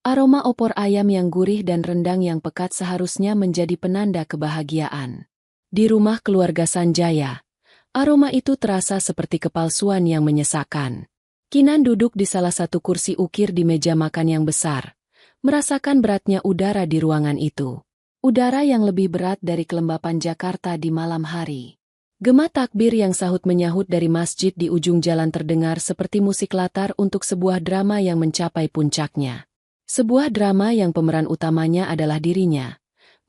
Aroma opor ayam yang gurih dan rendang yang pekat seharusnya menjadi penanda kebahagiaan. Di rumah keluarga Sanjaya, aroma itu terasa seperti kepalsuan yang menyesakkan. Kinan duduk di salah satu kursi ukir di meja makan yang besar, merasakan beratnya udara di ruangan itu. Udara yang lebih berat dari kelembapan Jakarta di malam hari. Gema takbir yang sahut-menyahut dari masjid di ujung jalan terdengar seperti musik latar untuk sebuah drama yang mencapai puncaknya. Sebuah drama yang pemeran utamanya adalah dirinya,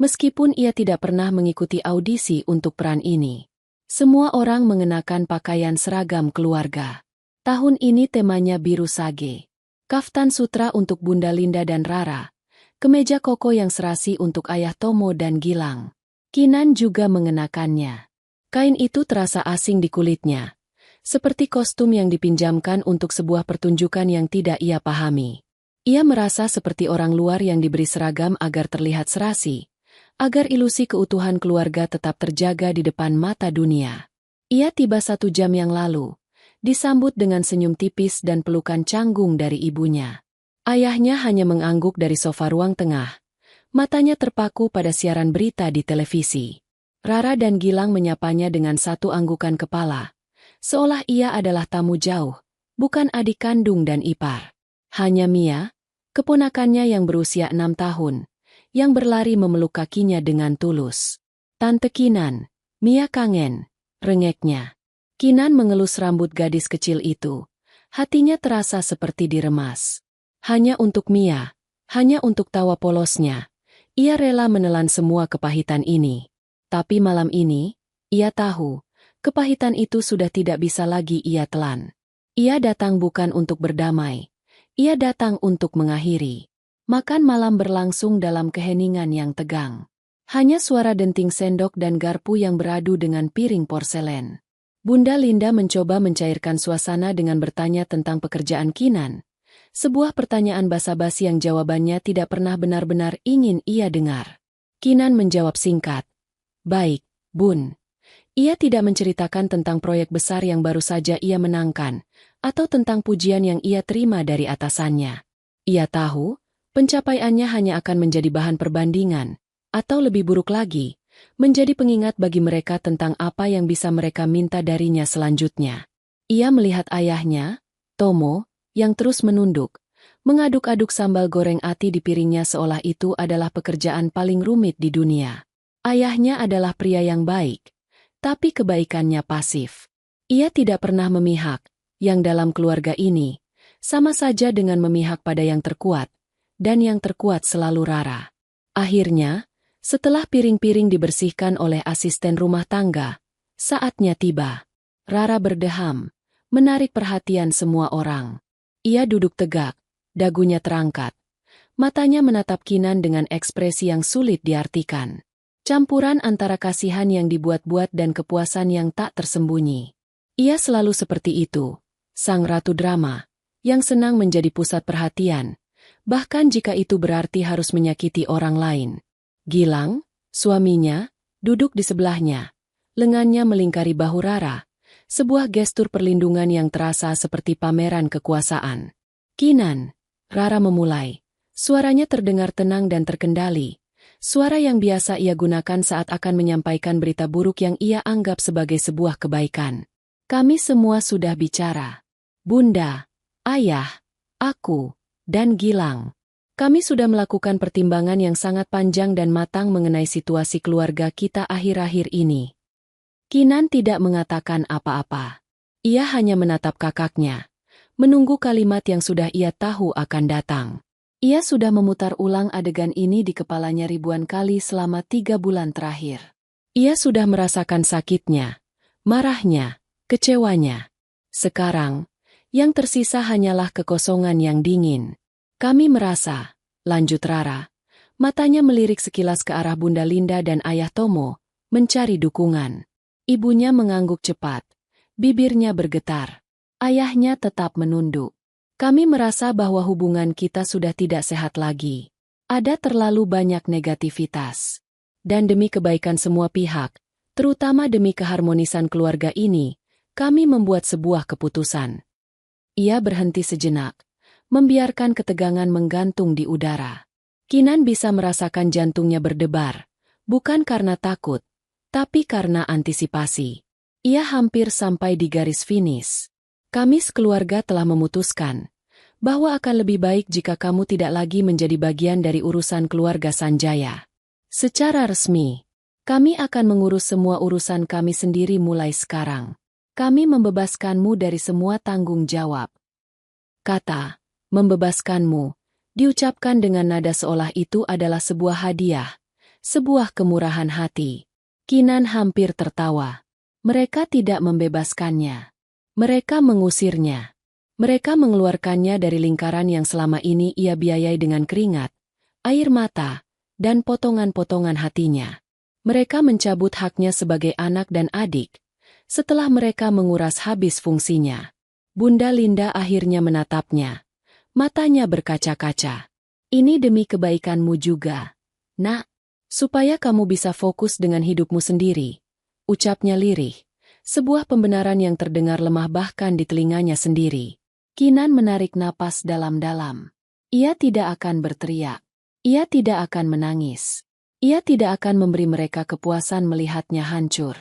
meskipun ia tidak pernah mengikuti audisi untuk peran ini. Semua orang mengenakan pakaian seragam keluarga. Tahun ini temanya biru sage. Kaftan sutra untuk Bunda Linda dan Rara. Kemeja koko yang serasi untuk Ayah Tomo dan Gilang. Kinan juga mengenakannya. Kain itu terasa asing di kulitnya, seperti kostum yang dipinjamkan untuk sebuah pertunjukan yang tidak ia pahami. Ia merasa seperti orang luar yang diberi seragam agar terlihat serasi, agar ilusi keutuhan keluarga tetap terjaga di depan mata dunia. Ia tiba 1 jam yang lalu, disambut dengan senyum tipis dan pelukan canggung dari ibunya. Ayahnya hanya mengangguk dari sofa ruang tengah, matanya terpaku pada siaran berita di televisi. Rara dan Gilang menyapanya dengan satu anggukan kepala, seolah ia adalah tamu jauh, bukan adik kandung dan ipar. Hanya Mia, keponakannya yang berusia 6 tahun, yang berlari memeluk kakinya dengan tulus. "Tante Kinan, Mia kangen," rengeknya. Kinan mengelus rambut gadis kecil itu. Hatinya terasa seperti diremas. Hanya untuk Mia, hanya untuk tawa polosnya, ia rela menelan semua kepahitan ini. Tapi malam ini, ia tahu, kepahitan itu sudah tidak bisa lagi ia telan. Ia datang bukan untuk berdamai. Ia datang untuk mengakhiri. Makan malam berlangsung dalam keheningan yang tegang. Hanya suara denting sendok dan garpu yang beradu dengan piring porselen. Bunda Linda mencoba mencairkan suasana dengan bertanya tentang pekerjaan Kinan. Sebuah pertanyaan basa-basi yang jawabannya tidak pernah benar-benar ingin ia dengar. Kinan menjawab singkat, "Baik, Bun." Ia tidak menceritakan tentang proyek besar yang baru saja ia menangkan, atau tentang pujian yang ia terima dari atasannya. Ia tahu, pencapaiannya hanya akan menjadi bahan perbandingan, atau lebih buruk lagi, menjadi pengingat bagi mereka tentang apa yang bisa mereka minta darinya selanjutnya. Ia melihat ayahnya, Tomo, yang terus menunduk, mengaduk-aduk sambal goreng ati di piringnya seolah itu adalah pekerjaan paling rumit di dunia. Ayahnya adalah pria yang baik, tapi kebaikannya pasif. Ia tidak pernah memihak, yang dalam keluarga ini, sama saja dengan memihak pada yang terkuat, dan yang terkuat selalu Rara. Akhirnya, setelah piring-piring dibersihkan oleh asisten rumah tangga, saatnya tiba. Rara berdeham, menarik perhatian semua orang. Ia duduk tegak, dagunya terangkat. Matanya menatap Kinan dengan ekspresi yang sulit diartikan. Campuran antara kasihan yang dibuat-buat dan kepuasan yang tak tersembunyi. Ia selalu seperti itu, sang ratu drama, yang senang menjadi pusat perhatian, bahkan jika itu berarti harus menyakiti orang lain. Gilang, suaminya, duduk di sebelahnya, lengannya melingkari bahu Rara, sebuah gestur perlindungan yang terasa seperti pameran kekuasaan. "Kinan," Rara memulai, suaranya terdengar tenang dan terkendali. Suara yang biasa ia gunakan saat akan menyampaikan berita buruk yang ia anggap sebagai sebuah kebaikan. "Kami semua sudah bicara. Bunda, Ayah, aku, dan Gilang. Kami sudah melakukan pertimbangan yang sangat panjang dan matang mengenai situasi keluarga kita akhir-akhir ini." Kinan tidak mengatakan apa-apa. Ia hanya menatap kakaknya, menunggu kalimat yang sudah ia tahu akan datang. Ia sudah memutar ulang adegan ini di kepalanya ribuan kali selama 3 bulan terakhir. Ia sudah merasakan sakitnya, marahnya, kecewanya. Sekarang, yang tersisa hanyalah kekosongan yang dingin. "Kami merasa," lanjut Rara, matanya melirik sekilas ke arah Bunda Linda dan Ayah Tomo, mencari dukungan. Ibunya mengangguk cepat, bibirnya bergetar. Ayahnya tetap menunduk. "Kami merasa bahwa hubungan kita sudah tidak sehat lagi. Ada terlalu banyak negativitas. Dan demi kebaikan semua pihak, terutama demi keharmonisan keluarga ini, kami membuat sebuah keputusan." Ia berhenti sejenak, membiarkan ketegangan menggantung di udara. Kinan bisa merasakan jantungnya berdebar, bukan karena takut, tapi karena antisipasi. Ia hampir sampai di garis finish. Kami sekeluarga telah memutuskan bahwa akan lebih baik jika kamu tidak lagi menjadi bagian dari urusan keluarga Sanjaya. Secara resmi, kami akan mengurus semua urusan kami sendiri mulai sekarang. Kami membebaskanmu dari semua tanggung jawab. Kata, membebaskanmu, diucapkan dengan nada seolah itu adalah sebuah hadiah, sebuah kemurahan hati. Kinan hampir tertawa. Mereka tidak membebaskannya. Mereka mengusirnya. Mereka mengeluarkannya dari lingkaran yang selama ini ia biayai dengan keringat, air mata, dan potongan-potongan hatinya. Mereka mencabut haknya sebagai anak dan adik, setelah mereka menguras habis fungsinya. Bunda Linda akhirnya menatapnya. Matanya berkaca-kaca. Ini demi kebaikanmu juga, Nak. Supaya kamu bisa fokus dengan hidupmu sendiri, ucapnya lirih. Sebuah pembenaran yang terdengar lemah bahkan di telinganya sendiri. Kinan menarik napas dalam-dalam. Ia tidak akan berteriak. Ia tidak akan menangis. Ia tidak akan memberi mereka kepuasan melihatnya hancur.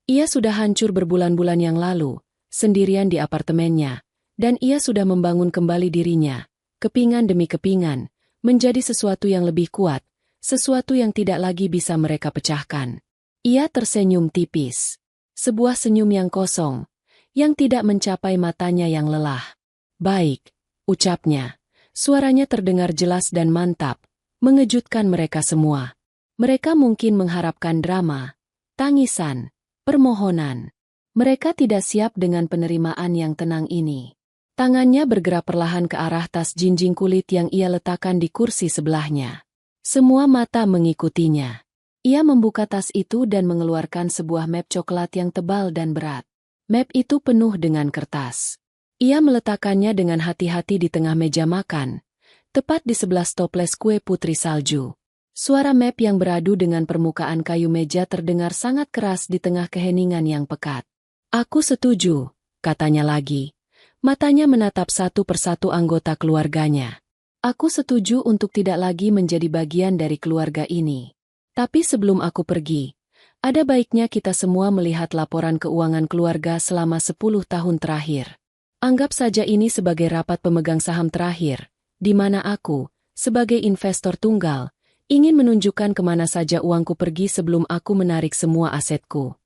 Ia sudah hancur berbulan-bulan yang lalu, sendirian di apartemennya, dan ia sudah membangun kembali dirinya, kepingan demi kepingan, menjadi sesuatu yang lebih kuat, sesuatu yang tidak lagi bisa mereka pecahkan. Ia tersenyum tipis. Sebuah senyum yang kosong, yang tidak mencapai matanya yang lelah. Baik, ucapnya. Suaranya terdengar jelas dan mantap, mengejutkan mereka semua. Mereka mungkin mengharapkan drama, tangisan, permohonan. Mereka tidak siap dengan penerimaan yang tenang ini. Tangannya bergerak perlahan ke arah tas jinjing kulit yang ia letakkan di kursi sebelahnya. Semua mata mengikutinya. Ia membuka tas itu dan mengeluarkan sebuah map coklat yang tebal dan berat. Map itu penuh dengan kertas. Ia meletakkannya dengan hati-hati di tengah meja makan, tepat di sebelah toples kue putri salju. Suara map yang beradu dengan permukaan kayu meja terdengar sangat keras di tengah keheningan yang pekat. Aku setuju, katanya lagi. Matanya menatap satu persatu anggota keluarganya. Aku setuju untuk tidak lagi menjadi bagian dari keluarga ini. Tapi sebelum aku pergi, ada baiknya kita semua melihat laporan keuangan keluarga selama 10 tahun terakhir. Anggap saja ini sebagai rapat pemegang saham terakhir, di mana aku, sebagai investor tunggal, ingin menunjukkan kemana saja uangku pergi sebelum aku menarik semua asetku.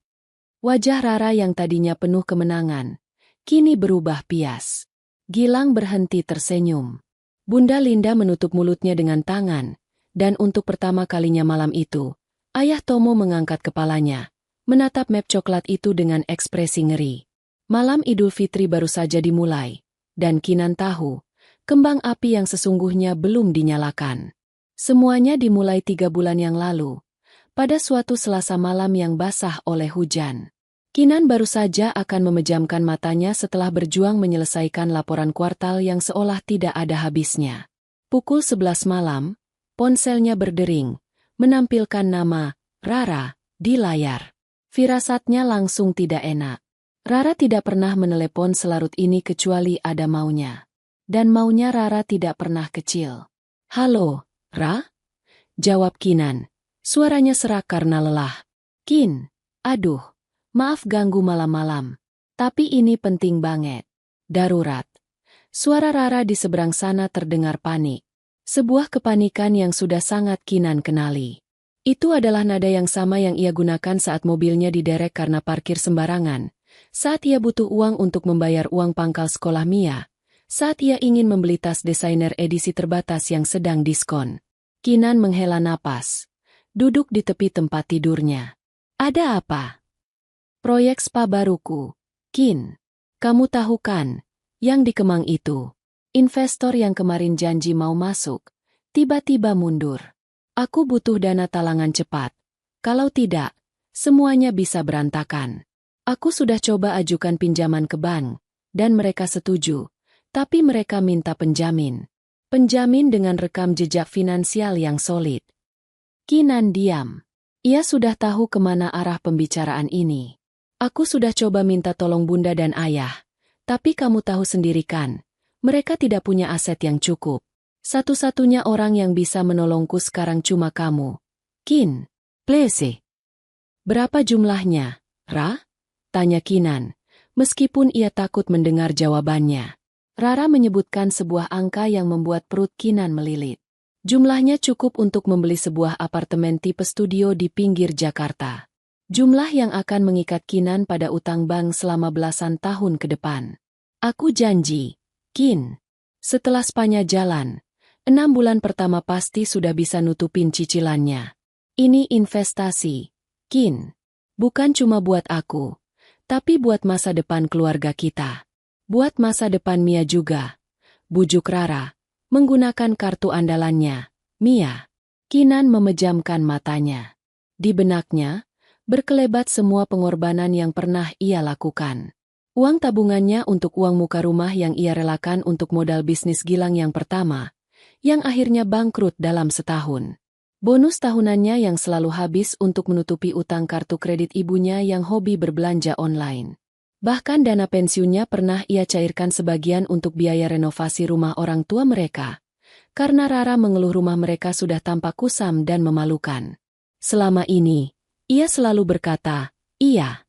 Wajah Rara yang tadinya penuh kemenangan, kini berubah pias. Gilang berhenti tersenyum. Bunda Linda menutup mulutnya dengan tangan, dan untuk pertama kalinya malam itu, Ayah Tomo mengangkat kepalanya, menatap map coklat itu dengan ekspresi ngeri. Malam Idul Fitri baru saja dimulai, dan Kinan tahu, kembang api yang sesungguhnya belum dinyalakan. Semuanya dimulai 3 bulan yang lalu, pada suatu Selasa malam yang basah oleh hujan. Kinan baru saja akan memejamkan matanya setelah berjuang menyelesaikan laporan kuartal yang seolah tidak ada habisnya. Pukul 11 malam, ponselnya berdering, menampilkan nama Rara di layar. Firasatnya langsung tidak enak. Rara tidak pernah menelepon selarut ini kecuali ada maunya. Dan maunya Rara tidak pernah kecil. Halo, Ra? Jawab Kinan. Suaranya serak karena lelah. Kin, aduh, maaf ganggu malam-malam. Tapi ini penting banget. Darurat. Suara Rara di seberang sana terdengar panik. Sebuah kepanikan yang sudah sangat Kinan kenali. Itu adalah nada yang sama yang ia gunakan saat mobilnya diderek karena parkir sembarangan. Saat ia butuh uang untuk membayar uang pangkal sekolah Mia. Saat ia ingin membeli tas desainer edisi terbatas yang sedang diskon. Kinan menghela napas. Duduk di tepi tempat tidurnya. Ada apa? Proyek spa baruku. Kin. Kamu tahu kan, yang di Kemang itu. Investor yang kemarin janji mau masuk, tiba-tiba mundur. Aku butuh dana talangan cepat. Kalau tidak, semuanya bisa berantakan. Aku sudah coba ajukan pinjaman ke bank, dan mereka setuju. Tapi mereka minta penjamin. Penjamin dengan rekam jejak finansial yang solid. Kinan diam. Ia sudah tahu kemana arah pembicaraan ini. Aku sudah coba minta tolong bunda dan ayah. Tapi kamu tahu sendiri kan, Mereka tidak punya aset yang cukup. Satu-satunya orang yang bisa menolongku sekarang cuma kamu. Kin. Please. Berapa jumlahnya, Ra? Tanya Kinan, meskipun ia takut mendengar jawabannya. Rara menyebutkan sebuah angka yang membuat perut Kinan melilit. Jumlahnya cukup untuk membeli sebuah apartemen tipe studio di pinggir Jakarta. Jumlah yang akan mengikat Kinan pada utang bank selama belasan tahun ke depan. Aku janji, Kin. Setelah Spanya jalan, 6 bulan pertama pasti sudah bisa nutupin cicilannya. Ini investasi, Kin. Bukan cuma buat aku, tapi buat masa depan keluarga kita. Buat masa depan Mia juga. Bujuk Rara, menggunakan kartu andalannya, Mia. Kinan memejamkan matanya. Di benaknya, berkelebat semua pengorbanan yang pernah ia lakukan. Uang tabungannya untuk uang muka rumah yang ia relakan untuk modal bisnis Gilang yang pertama, yang akhirnya bangkrut dalam setahun. Bonus tahunannya yang selalu habis untuk menutupi utang kartu kredit ibunya yang hobi berbelanja online. Bahkan dana pensiunnya pernah ia cairkan sebagian untuk biaya renovasi rumah orang tua mereka. Karena Rara mengeluh rumah mereka sudah tampak kusam dan memalukan. Selama ini, ia selalu berkata, iya.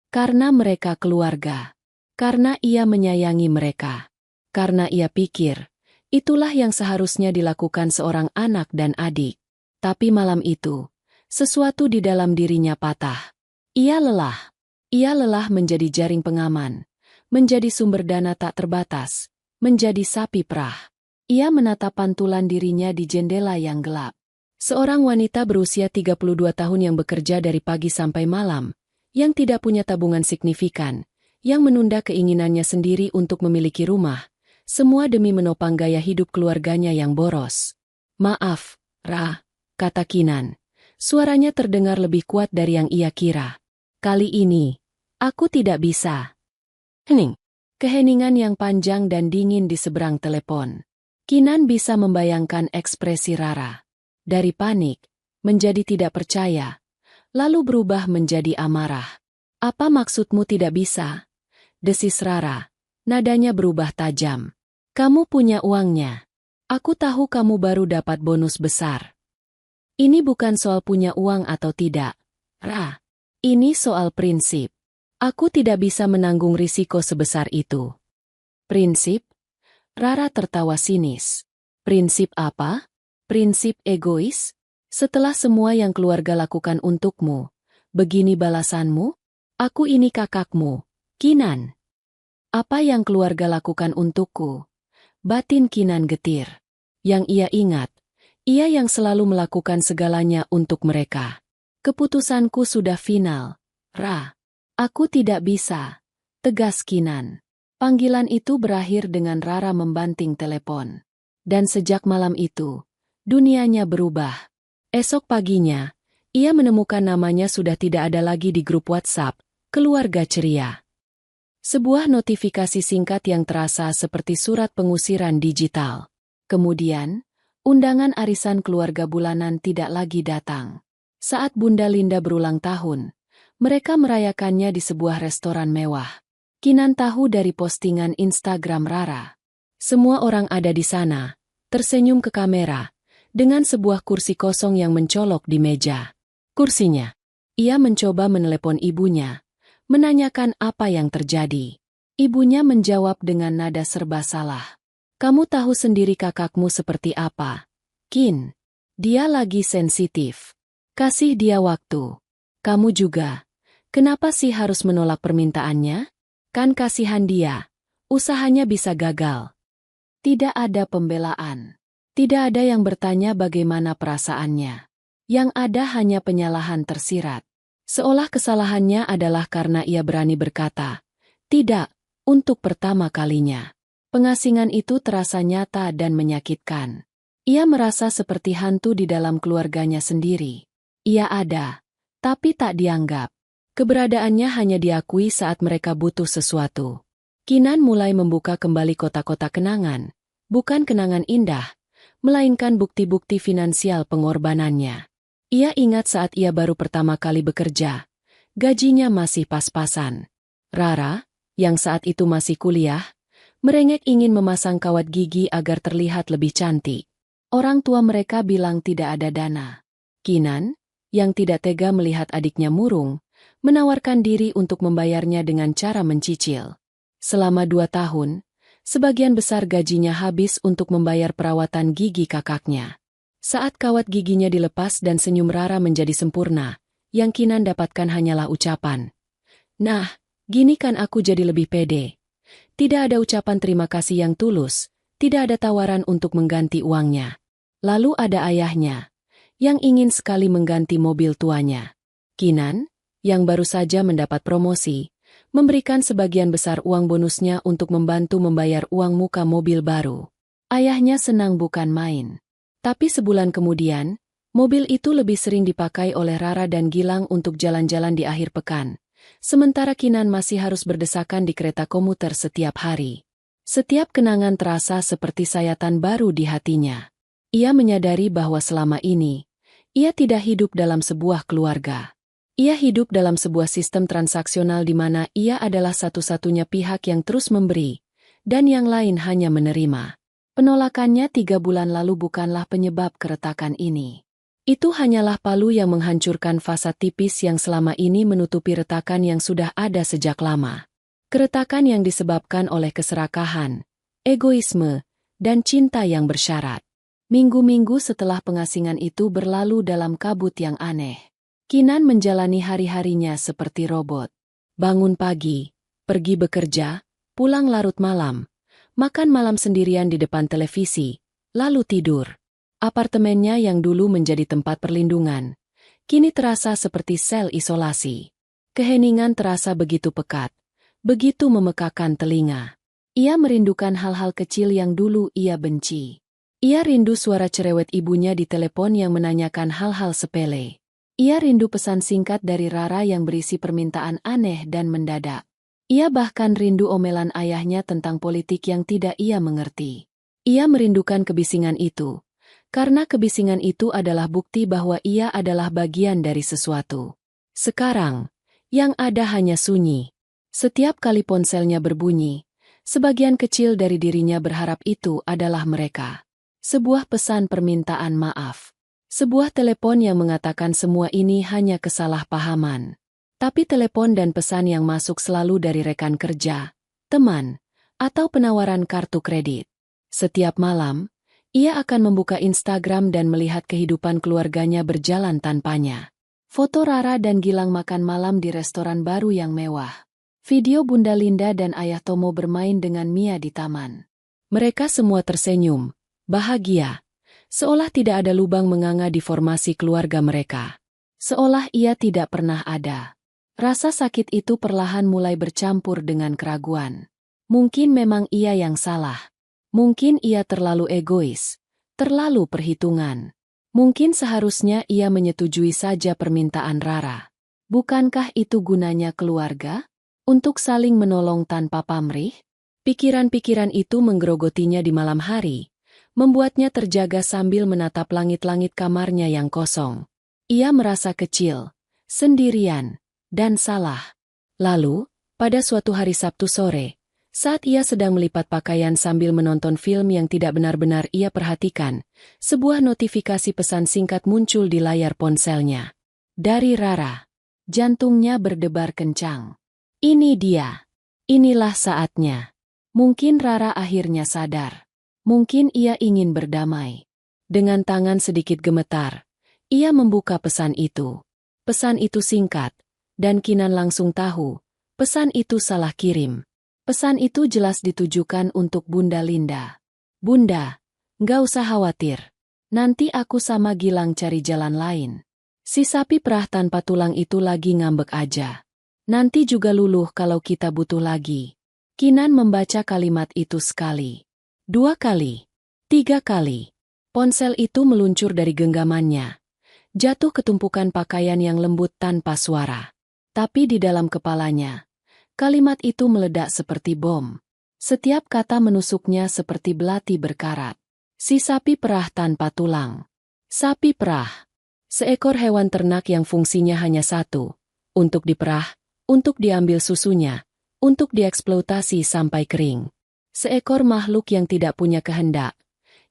Karena mereka keluarga. Karena ia menyayangi mereka. Karena ia pikir, itulah yang seharusnya dilakukan seorang anak dan adik. Tapi malam itu, sesuatu di dalam dirinya patah. Ia lelah. Ia lelah menjadi jaring pengaman, menjadi sumber dana tak terbatas, menjadi sapi perah. Ia menatap pantulan dirinya di jendela yang gelap. Seorang wanita berusia 32 tahun yang bekerja dari pagi sampai malam, yang tidak punya tabungan signifikan, yang menunda keinginannya sendiri untuk memiliki rumah, semua demi menopang gaya hidup keluarganya yang boros. Maaf, Ra, kata Kinan. Suaranya terdengar lebih kuat dari yang ia kira. Kali ini, aku tidak bisa. Hening. Keheningan yang panjang dan dingin di seberang telepon. Kinan bisa membayangkan ekspresi Rara. Dari panik, menjadi tidak percaya, lalu berubah menjadi amarah. Apa maksudmu tidak bisa? Desis Rara. Nadanya berubah tajam. Kamu punya uangnya. Aku tahu kamu baru dapat bonus besar. Ini bukan soal punya uang atau tidak, Ra. Ini soal prinsip. Aku tidak bisa menanggung risiko sebesar itu. Prinsip? Rara tertawa sinis. Prinsip apa? Prinsip egois? Setelah semua yang keluarga lakukan untukmu, begini balasanmu? Aku ini kakakmu, Kinan. Apa yang keluarga lakukan untukku? Batin Kinan getir. Yang ia ingat, ia yang selalu melakukan segalanya untuk mereka. Keputusanku sudah final, Ra. Aku tidak bisa, tegas Kinan. Panggilan itu berakhir dengan Rara membanting telepon. Dan sejak malam itu, dunianya berubah. Esok paginya, ia menemukan namanya sudah tidak ada lagi di grup WhatsApp, Keluarga Ceria. Sebuah notifikasi singkat yang terasa seperti surat pengusiran digital. Kemudian, undangan arisan keluarga bulanan tidak lagi datang. Saat Bunda Linda berulang tahun, mereka merayakannya di sebuah restoran mewah. Kinan tahu dari postingan Instagram Rara. Semua orang ada di sana, tersenyum ke kamera, dengan sebuah kursi kosong yang mencolok di meja. Kursinya. Ia mencoba menelepon ibunya, menanyakan apa yang terjadi. Ibunya menjawab dengan nada serba salah. Kamu tahu sendiri kakakmu seperti apa, Kin. Dia lagi sensitif. Kasih dia waktu. Kamu juga. Kenapa sih harus menolak permintaannya? Kan kasihan dia. Usahanya bisa gagal. Tidak ada pembelaan. Tidak ada yang bertanya bagaimana perasaannya. Yang ada hanya penyalahan tersirat. Seolah kesalahannya adalah karena ia berani berkata, tidak, untuk pertama kalinya. Pengasingan itu terasa nyata dan menyakitkan. Ia merasa seperti hantu di dalam keluarganya sendiri. Ia ada, tapi tak dianggap. Keberadaannya hanya diakui saat mereka butuh sesuatu. Kinan mulai membuka kembali kotak-kotak kenangan, bukan kenangan indah, melainkan bukti-bukti finansial pengorbanannya. Ia ingat saat ia baru pertama kali bekerja, gajinya masih pas-pasan. Rara, yang saat itu masih kuliah, Merengek ingin memasang kawat gigi agar terlihat lebih cantik. Orang tua mereka bilang tidak ada dana. Kinan, yang tidak tega melihat adiknya murung, menawarkan diri untuk membayarnya dengan cara mencicil. Selama 2 tahun, sebagian besar gajinya habis untuk membayar perawatan gigi kakaknya. Saat kawat giginya dilepas dan senyum Rara menjadi sempurna, yang Kinan dapatkan hanyalah ucapan. Nah, gini kan aku jadi lebih pede. Tidak ada ucapan terima kasih yang tulus, tidak ada tawaran untuk mengganti uangnya. Lalu ada ayahnya, yang ingin sekali mengganti mobil tuanya. Kinan, yang baru saja mendapat promosi, memberikan sebagian besar uang bonusnya untuk membantu membayar uang muka mobil baru. Ayahnya senang bukan main. Tapi sebulan kemudian, mobil itu lebih sering dipakai oleh Rara dan Gilang untuk jalan-jalan di akhir pekan. Sementara Kinan masih harus berdesakan di kereta komuter setiap hari. Setiap kenangan terasa seperti sayatan baru di hatinya. Ia menyadari bahwa selama ini, ia tidak hidup dalam sebuah keluarga. Ia hidup dalam sebuah sistem transaksional di mana ia adalah satu-satunya pihak yang terus memberi, dan yang lain hanya menerima. Penolakannya 3 bulan lalu bukanlah penyebab keretakan ini. Itu hanyalah palu yang menghancurkan fasad tipis yang selama ini menutupi retakan yang sudah ada sejak lama. Keretakan yang disebabkan oleh keserakahan, egoisme, dan cinta yang bersyarat. Minggu-minggu setelah pengasingan itu berlalu dalam kabut yang aneh. Kinan menjalani hari-harinya seperti robot. Bangun pagi, pergi bekerja, pulang larut malam, makan malam sendirian di depan televisi, lalu tidur. Apartemennya yang dulu menjadi tempat perlindungan, kini terasa seperti sel isolasi. Keheningan terasa begitu pekat, begitu memekakan telinga. Ia merindukan hal-hal kecil yang dulu ia benci. Ia rindu suara cerewet ibunya di telepon yang menanyakan hal-hal sepele. Ia rindu pesan singkat dari Rara yang berisi permintaan aneh dan mendadak. Ia bahkan rindu omelan ayahnya tentang politik yang tidak ia mengerti. Ia merindukan kebisingan itu, karena kebisingan itu adalah bukti bahwa ia adalah bagian dari sesuatu. Sekarang, yang ada hanya sunyi. Setiap kali ponselnya berbunyi, sebagian kecil dari dirinya berharap itu adalah mereka. Sebuah pesan permintaan maaf. Sebuah telepon yang mengatakan semua ini hanya kesalahpahaman. Tapi telepon dan pesan yang masuk selalu dari rekan kerja, teman, atau penawaran kartu kredit. Setiap malam, ia akan membuka Instagram dan melihat kehidupan keluarganya berjalan tanpanya. Foto Rara dan Gilang makan malam di restoran baru yang mewah. Video Bunda Linda dan Ayah Tomo bermain dengan Mia di taman. Mereka semua tersenyum, bahagia, seolah tidak ada lubang menganga di formasi keluarga mereka. Seolah ia tidak pernah ada. Rasa sakit itu perlahan mulai bercampur dengan keraguan. Mungkin memang ia yang salah. Mungkin ia terlalu egois, terlalu perhitungan. Mungkin seharusnya ia menyetujui saja permintaan Rara. Bukankah itu gunanya keluarga? Untuk saling menolong tanpa pamrih? Pikiran-pikiran itu menggerogotinya di malam hari, membuatnya terjaga sambil menatap langit-langit kamarnya yang kosong. Ia merasa kecil, sendirian, dan salah. Lalu, pada suatu hari Sabtu sore, saat ia sedang melipat pakaian sambil menonton film yang tidak benar-benar ia perhatikan, sebuah notifikasi pesan singkat muncul di layar ponselnya. Dari Rara. Jantungnya berdebar kencang. Ini dia. Inilah saatnya. Mungkin Rara akhirnya sadar. Mungkin ia ingin berdamai. Dengan tangan sedikit gemetar, ia membuka pesan itu. Pesan itu singkat, dan Kinan langsung tahu, pesan itu salah kirim. Pesan itu jelas ditujukan untuk Bunda Linda. Bunda, nggak usah khawatir. Nanti aku sama Gilang cari jalan lain. Si sapi perah tanpa tulang itu lagi ngambek aja. Nanti juga luluh kalau kita butuh lagi. Kinan membaca kalimat itu sekali, 2 kali, 3 kali. Ponsel itu meluncur dari genggamannya. Jatuh ke tumpukan pakaian yang lembut tanpa suara. Tapi di dalam kepalanya, kalimat itu meledak seperti bom. Setiap kata menusuknya seperti belati berkarat. Si sapi perah tanpa tulang. Sapi perah. Seekor hewan ternak yang fungsinya hanya satu. Untuk diperah, untuk diambil susunya, untuk dieksploitasi sampai kering. Seekor makhluk yang tidak punya kehendak,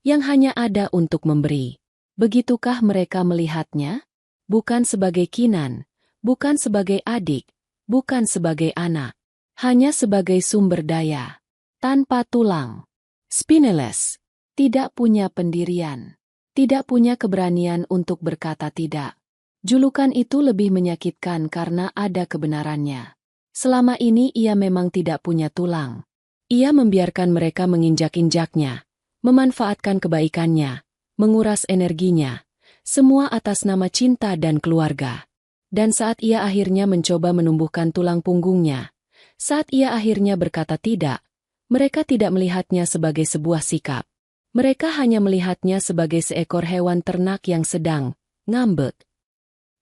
yang hanya ada untuk memberi. Begitukah mereka melihatnya? Bukan sebagai Kinan, bukan sebagai adik, bukan sebagai anak. Hanya sebagai sumber daya. Tanpa tulang. Spineless. Tidak punya pendirian. Tidak punya keberanian untuk berkata tidak. Julukan itu lebih menyakitkan karena ada kebenarannya. Selama ini ia memang tidak punya tulang. Ia membiarkan mereka menginjak-injaknya, memanfaatkan kebaikannya, menguras energinya, semua atas nama cinta dan keluarga. Dan saat ia akhirnya mencoba menumbuhkan tulang punggungnya, saat ia akhirnya berkata tidak, mereka tidak melihatnya sebagai sebuah sikap. Mereka hanya melihatnya sebagai seekor hewan ternak yang sedang ngambek.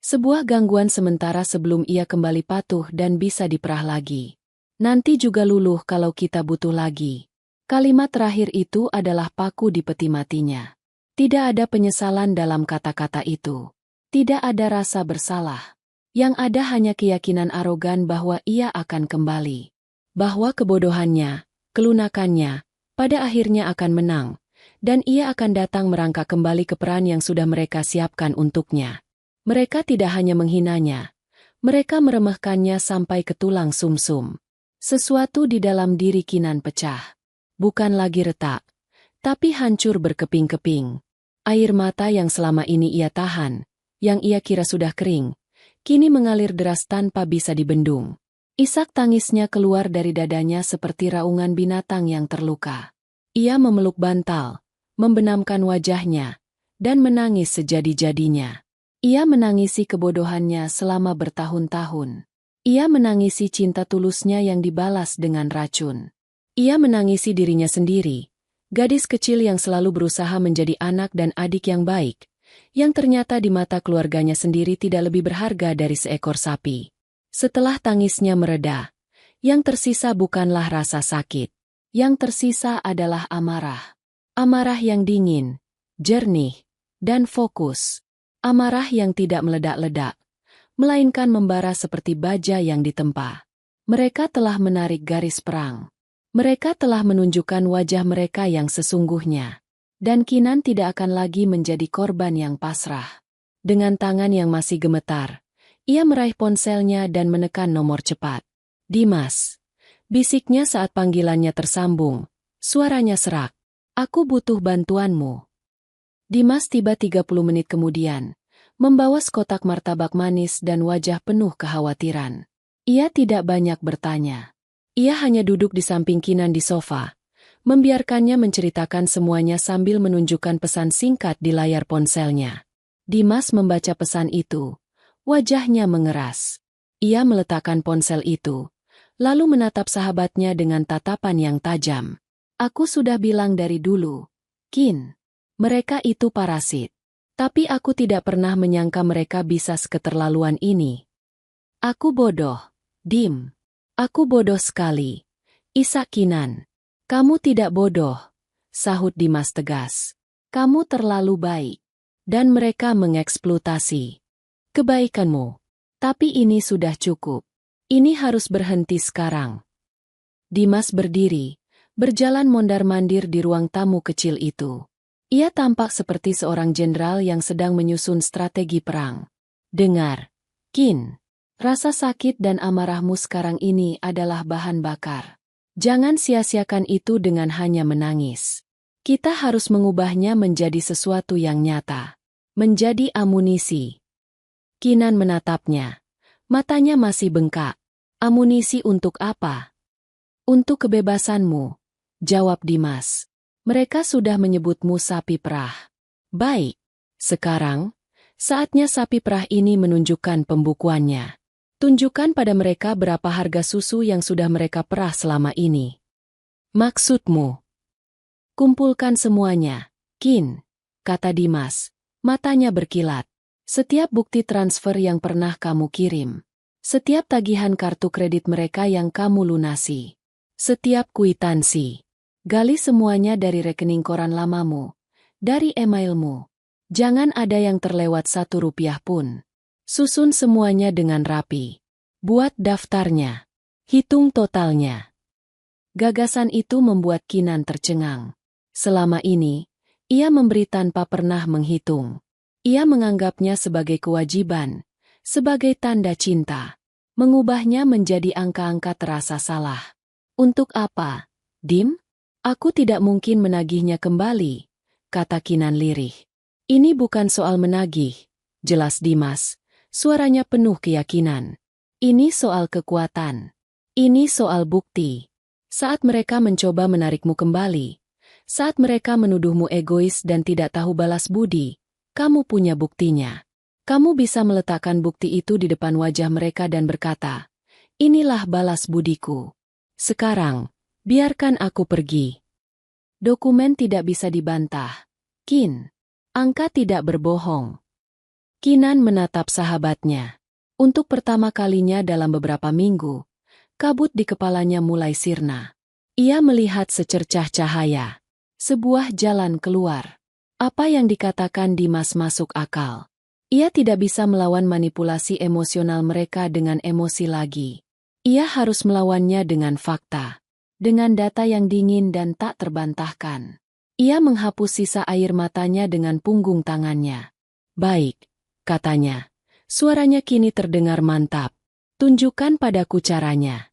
Sebuah gangguan sementara sebelum ia kembali patuh dan bisa diperah lagi. Nanti juga luluh kalau kita butuh lagi. Kalimat terakhir itu adalah paku di peti matinya. Tidak ada penyesalan dalam kata-kata itu. Tidak ada rasa bersalah. Yang ada hanya keyakinan arogan bahwa ia akan kembali. Bahwa kebodohannya, kelunakannya, pada akhirnya akan menang. Dan ia akan datang merangkak kembali ke peran yang sudah mereka siapkan untuknya. Mereka tidak hanya menghinanya. Mereka meremehkannya sampai ke tulang sumsum. Sesuatu di dalam diri Kinan pecah. Bukan lagi retak, tapi hancur berkeping-keping. Air mata yang selama ini ia tahan, yang ia kira sudah kering, kini mengalir deras tanpa bisa dibendung. Isak tangisnya keluar dari dadanya seperti raungan binatang yang terluka. Ia memeluk bantal, membenamkan wajahnya, dan menangis sejadi-jadinya. Ia menangisi kebodohannya selama bertahun-tahun. Ia menangisi cinta tulusnya yang dibalas dengan racun. Ia menangisi dirinya sendiri. Gadis kecil yang selalu berusaha menjadi anak dan adik yang baik, yang ternyata di mata keluarganya sendiri tidak lebih berharga dari seekor sapi. Setelah tangisnya mereda, yang tersisa bukanlah rasa sakit. Yang tersisa adalah amarah. Amarah yang dingin, jernih, dan fokus. Amarah yang tidak meledak-ledak, melainkan membara seperti baja yang ditempa. Mereka telah menarik garis perang. Mereka telah menunjukkan wajah mereka yang sesungguhnya. Dan Kinan tidak akan lagi menjadi korban yang pasrah. Dengan tangan yang masih gemetar, ia meraih ponselnya dan menekan nomor cepat. Dimas. Bisiknya saat panggilannya tersambung. Suaranya serak. Aku butuh bantuanmu. Dimas tiba 30 menit kemudian, membawa sekotak martabak manis dan wajah penuh kekhawatiran. Ia tidak banyak bertanya. Ia hanya duduk di samping Kinan di sofa, membiarkannya menceritakan semuanya sambil menunjukkan pesan singkat di layar ponselnya. Dimas membaca pesan itu. Wajahnya mengeras. Ia meletakkan ponsel itu, lalu menatap sahabatnya dengan tatapan yang tajam. Aku sudah bilang dari dulu, Kin. Mereka itu parasit. Tapi aku tidak pernah menyangka mereka bisa seketerlaluan ini. Aku bodoh, Dim. Aku bodoh sekali. Isak Kinan. Kamu tidak bodoh, sahut Dimas tegas. Kamu terlalu baik. Dan mereka mengeksploitasi kebaikanmu. Tapi ini sudah cukup. Ini harus berhenti sekarang. Dimas berdiri, berjalan mondar-mandir di ruang tamu kecil itu. Ia tampak seperti seorang jenderal yang sedang menyusun strategi perang. Dengar, Kin. Rasa sakit dan amarahmu sekarang ini adalah bahan bakar. Jangan sia-siakan itu dengan hanya menangis. Kita harus mengubahnya menjadi sesuatu yang nyata. Menjadi amunisi. Kinan menatapnya. Matanya masih bengkak. Amunisi untuk apa? Untuk kebebasanmu, jawab Dimas. Mereka sudah menyebutmu sapi perah. Baik. Sekarang, saatnya sapi perah ini menunjukkan pembukuannya. Tunjukkan pada mereka berapa harga susu yang sudah mereka perah selama ini. Maksudmu? Kumpulkan semuanya, Kin, kata Dimas. Matanya berkilat. Setiap bukti transfer yang pernah kamu kirim. Setiap tagihan kartu kredit mereka yang kamu lunasi. Setiap kwitansi. Gali semuanya dari rekening koran lamamu. Dari emailmu. Jangan ada yang terlewat 1 rupiah pun. Susun semuanya dengan rapi. Buat daftarnya. Hitung totalnya. Gagasan itu membuat Kinan tercengang. Selama ini, ia memberi tanpa pernah menghitung. Ia menganggapnya sebagai kewajiban, sebagai tanda cinta. Mengubahnya menjadi angka-angka terasa salah. Untuk apa, Dim? Aku tidak mungkin menagihnya kembali, kata Kinan lirih. Ini bukan soal menagih, jelas Dimas. Suaranya penuh keyakinan. Ini soal kekuatan. Ini soal bukti. Saat mereka mencoba menarikmu kembali, saat mereka menuduhmu egois dan tidak tahu balas budi, kamu punya buktinya. Kamu bisa meletakkan bukti itu di depan wajah mereka dan berkata, inilah balas budiku. Sekarang, biarkan aku pergi. Dokumen tidak bisa dibantah. Kin, angka tidak berbohong. Kinan menatap sahabatnya. Untuk pertama kalinya dalam beberapa minggu, kabut di kepalanya mulai sirna. Ia melihat secercah cahaya. Sebuah jalan keluar. Apa yang dikatakan Dimas masuk akal. Ia tidak bisa melawan manipulasi emosional mereka dengan emosi lagi. Ia harus melawannya dengan fakta. Dengan data yang dingin dan tak terbantahkan. Ia menghapus sisa air matanya dengan punggung tangannya. Baik, katanya. Suaranya kini terdengar mantap. Tunjukkan padaku caranya.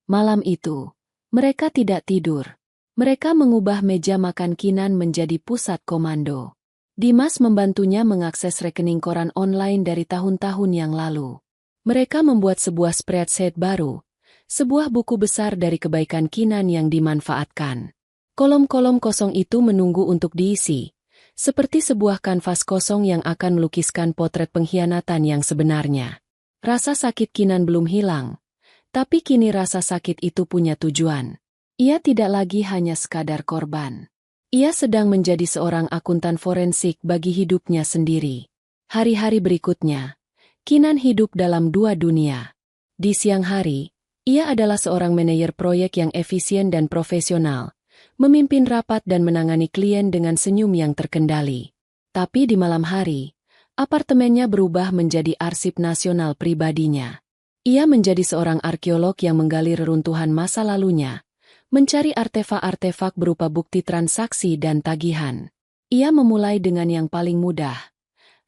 Malam itu, mereka tidak tidur. Mereka mengubah meja makan Kinan menjadi pusat komando. Dimas membantunya mengakses rekening koran online dari tahun-tahun yang lalu. Mereka membuat sebuah spreadsheet baru, sebuah buku besar dari kebaikan Kinan yang dimanfaatkan. Kolom-kolom kosong itu menunggu untuk diisi, seperti sebuah kanvas kosong yang akan melukiskan potret pengkhianatan yang sebenarnya. Rasa sakit Kinan belum hilang, tapi kini rasa sakit itu punya tujuan. Ia tidak lagi hanya sekadar korban. Ia sedang menjadi seorang akuntan forensik bagi hidupnya sendiri. Hari-hari berikutnya, Kinan hidup dalam dua dunia. Di siang hari, ia adalah seorang manajer proyek yang efisien dan profesional, memimpin rapat dan menangani klien dengan senyum yang terkendali. Tapi di malam hari, apartemennya berubah menjadi arsip nasional pribadinya. Ia menjadi seorang arkeolog yang menggali reruntuhan masa lalunya, mencari artefak-artefak berupa bukti transaksi dan tagihan. Ia memulai dengan yang paling mudah,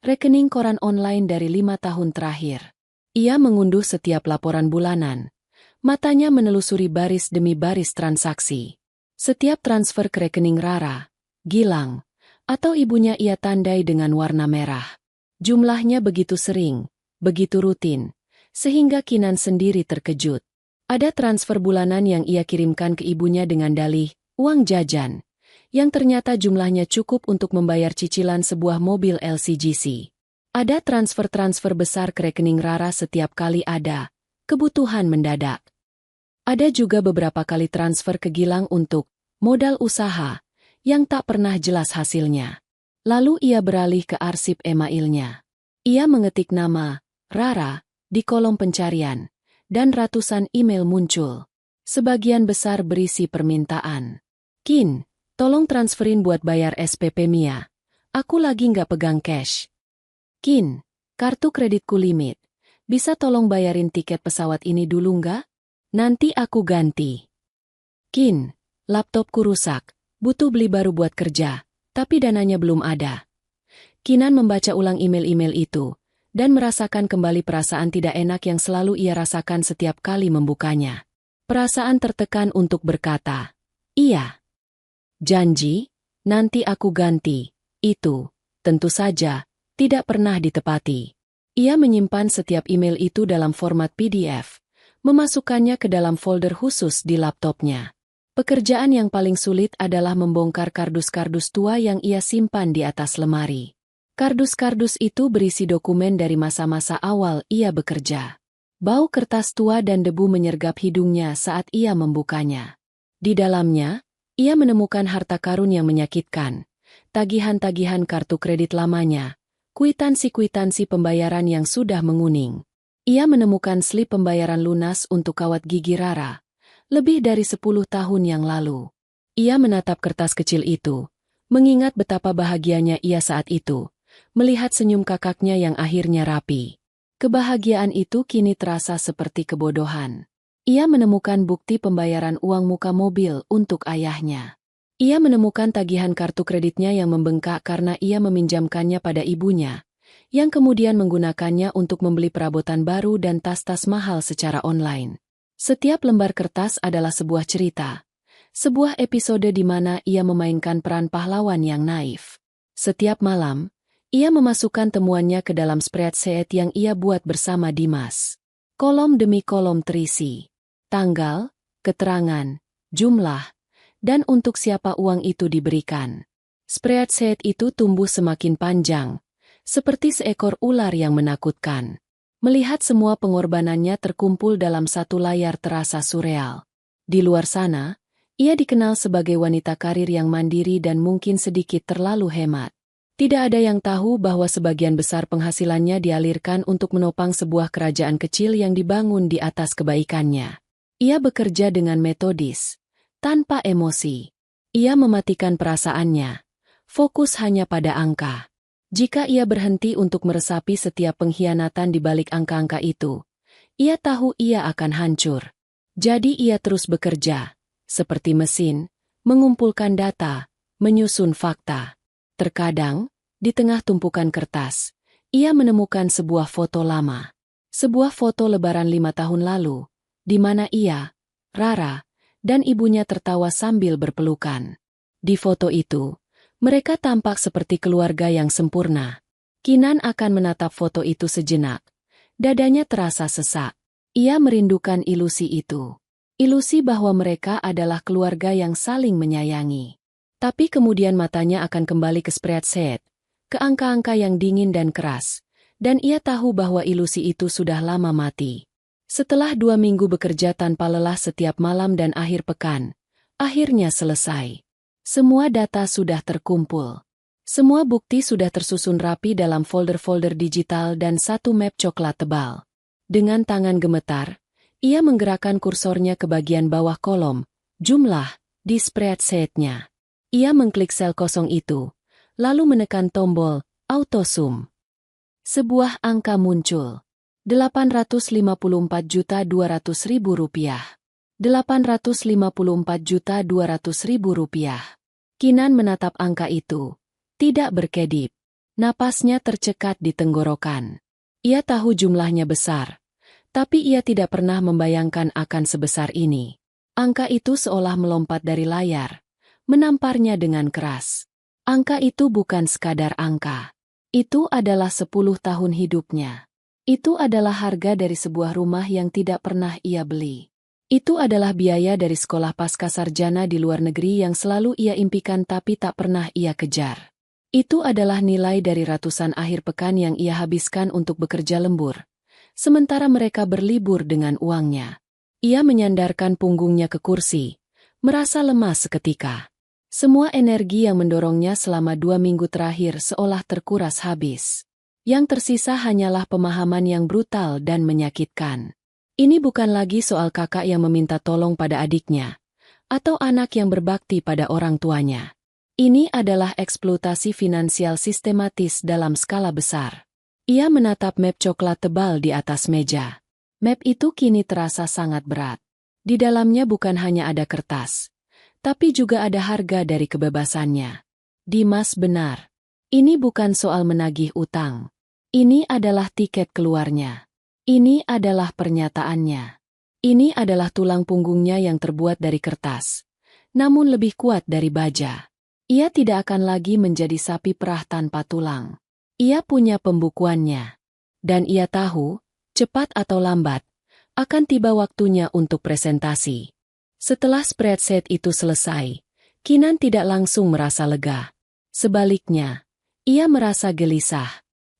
rekening koran online dari 5 tahun terakhir. Ia mengunduh setiap laporan bulanan. Matanya menelusuri baris demi baris transaksi. Setiap transfer ke rekening Rara, Gilang, atau ibunya ia tandai dengan warna merah. Jumlahnya begitu sering, begitu rutin, sehingga Kinan sendiri terkejut. Ada transfer bulanan yang ia kirimkan ke ibunya dengan dalih, uang jajan, yang ternyata jumlahnya cukup untuk membayar cicilan sebuah mobil LCGC. Ada transfer-transfer besar ke rekening Rara setiap kali ada kebutuhan mendadak. Ada juga beberapa kali transfer ke Gilang untuk modal usaha yang tak pernah jelas hasilnya. Lalu ia beralih ke arsip emailnya. Ia mengetik nama Rara di kolom pencarian, dan ratusan email muncul. Sebagian besar berisi permintaan. Kin, tolong transferin buat bayar SPP Mia. Aku lagi nggak pegang cash. Kin, kartu kreditku limit. Bisa tolong bayarin tiket pesawat ini dulu nggak? Nanti aku ganti. Kin, laptopku rusak. Butuh beli baru buat kerja, tapi dananya belum ada. Kinan membaca ulang email-email itu, dan merasakan kembali perasaan tidak enak yang selalu ia rasakan setiap kali membukanya. Perasaan tertekan untuk berkata, iya. Janji, nanti aku ganti. Itu, tentu saja, tidak pernah ditepati. Ia menyimpan setiap email itu dalam format PDF, memasukkannya ke dalam folder khusus di laptopnya. Pekerjaan yang paling sulit adalah membongkar kardus-kardus tua yang ia simpan di atas lemari. Kardus-kardus itu berisi dokumen dari masa-masa awal ia bekerja. Bau kertas tua dan debu menyergap hidungnya saat ia membukanya. Di dalamnya, ia menemukan harta karun yang menyakitkan, tagihan-tagihan kartu kredit lamanya, kwitansi-kwitansi pembayaran yang sudah menguning. Ia menemukan slip pembayaran lunas untuk kawat gigi Rara, lebih dari 10 tahun yang lalu. Ia menatap kertas kecil itu, mengingat betapa bahagianya ia saat itu, melihat senyum kakaknya yang akhirnya rapi. Kebahagiaan itu kini terasa seperti kebodohan. Ia menemukan bukti pembayaran uang muka mobil untuk ayahnya. Ia menemukan tagihan kartu kreditnya yang membengkak karena ia meminjamkannya pada ibunya, yang kemudian menggunakannya untuk membeli perabotan baru dan tas-tas mahal secara online. Setiap lembar kertas adalah sebuah cerita, sebuah episode di mana ia memainkan peran pahlawan yang naif. Setiap malam, ia memasukkan temuannya ke dalam spreadsheet yang ia buat bersama Dimas. Kolom demi kolom terisi tanggal, keterangan, jumlah, dan untuk siapa uang itu diberikan. Spreadsheet itu tumbuh semakin panjang, seperti seekor ular yang menakutkan. Melihat semua pengorbanannya terkumpul dalam satu layar terasa surreal. Di luar sana, ia dikenal sebagai wanita karir yang mandiri dan mungkin sedikit terlalu hemat. Tidak ada yang tahu bahwa sebagian besar penghasilannya dialirkan untuk menopang sebuah kerajaan kecil yang dibangun di atas kebaikannya. Ia bekerja dengan metodis, tanpa emosi. Ia mematikan perasaannya, fokus hanya pada angka. Jika ia berhenti untuk meresapi setiap pengkhianatan di balik angka-angka itu, ia tahu ia akan hancur. Jadi ia terus bekerja, seperti mesin, mengumpulkan data, menyusun fakta. Terkadang, di tengah tumpukan kertas, ia menemukan sebuah foto lama. Sebuah foto lebaran 5 tahun lalu, di mana ia, Rara, dan ibunya tertawa sambil berpelukan. Di foto itu, mereka tampak seperti keluarga yang sempurna. Kinan akan menatap foto itu sejenak. Dadanya terasa sesak. Ia merindukan ilusi itu. Ilusi bahwa mereka adalah keluarga yang saling menyayangi. Tapi kemudian matanya akan kembali ke spreadsheet, ke angka-angka yang dingin dan keras, dan ia tahu bahwa ilusi itu sudah lama mati. Setelah 2 minggu bekerja tanpa lelah setiap malam dan akhir pekan, akhirnya selesai. Semua data sudah terkumpul. Semua bukti sudah tersusun rapi dalam folder-folder digital dan satu map coklat tebal. Dengan tangan gemetar, ia menggerakkan kursornya ke bagian bawah kolom, jumlah, di spreadsheet-nya. Ia mengklik sel kosong itu, lalu menekan tombol, auto zoom. Sebuah angka muncul. Rp854.200.000. Rp854.200.000. Kinan menatap angka itu. Tidak berkedip. Napasnya tercekat di tenggorokan. Ia tahu jumlahnya besar. Tapi ia tidak pernah membayangkan akan sebesar ini. Angka itu seolah melompat dari layar. Menamparnya dengan keras. Angka itu bukan sekadar angka. Itu adalah 10 tahun hidupnya. Itu adalah harga dari sebuah rumah yang tidak pernah ia beli. Itu adalah biaya dari sekolah pascasarjana di luar negeri yang selalu ia impikan tapi tak pernah ia kejar. Itu adalah nilai dari ratusan akhir pekan yang ia habiskan untuk bekerja lembur, sementara mereka berlibur dengan uangnya. Ia menyandarkan punggungnya ke kursi, merasa lemas seketika. Semua energi yang mendorongnya selama 2 minggu terakhir seolah terkuras habis. Yang tersisa hanyalah pemahaman yang brutal dan menyakitkan. Ini bukan lagi soal kakak yang meminta tolong pada adiknya, atau anak yang berbakti pada orang tuanya. Ini adalah eksploitasi finansial sistematis dalam skala besar. Ia menatap map coklat tebal di atas meja. Map itu kini terasa sangat berat. Di dalamnya bukan hanya ada kertas, tapi juga ada harga dari kebebasannya. Dimas benar. Ini bukan soal menagih utang. Ini adalah tiket keluarnya. Ini adalah pernyataannya. Ini adalah tulang punggungnya yang terbuat dari kertas, namun lebih kuat dari baja. Ia tidak akan lagi menjadi sapi perah tanpa tulang. Ia punya pembukuannya. Dan ia tahu, cepat atau lambat, akan tiba waktunya untuk presentasi. Setelah spreadsheet itu selesai, Kinan tidak langsung merasa lega. Sebaliknya, ia merasa gelisah.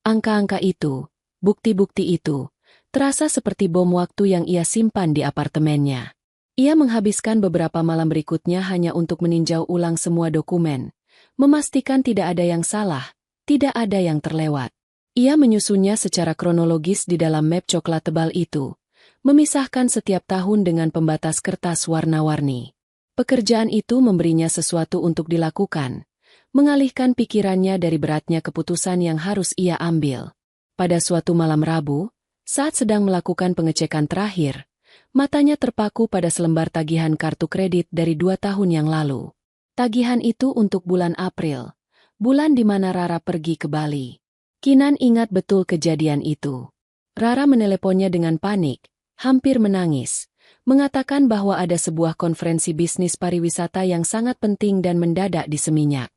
Angka-angka itu, bukti-bukti itu, terasa seperti bom waktu yang ia simpan di apartemennya. Ia menghabiskan beberapa malam berikutnya hanya untuk meninjau ulang semua dokumen, memastikan tidak ada yang salah, tidak ada yang terlewat. Ia menyusunnya secara kronologis di dalam map coklat tebal itu, memisahkan setiap tahun dengan pembatas kertas warna-warni. Pekerjaan itu memberinya sesuatu untuk dilakukan, mengalihkan pikirannya dari beratnya keputusan yang harus ia ambil. Pada suatu malam Rabu, saat sedang melakukan pengecekan terakhir, Matanya terpaku pada selembar tagihan kartu kredit dari 2 tahun yang lalu. Tagihan itu untuk bulan April, bulan di mana Rara pergi ke Bali. Kinan ingat betul kejadian itu. Rara meneleponnya dengan panik, hampir menangis, mengatakan bahwa ada sebuah konferensi bisnis pariwisata yang sangat penting dan mendadak di Seminyak.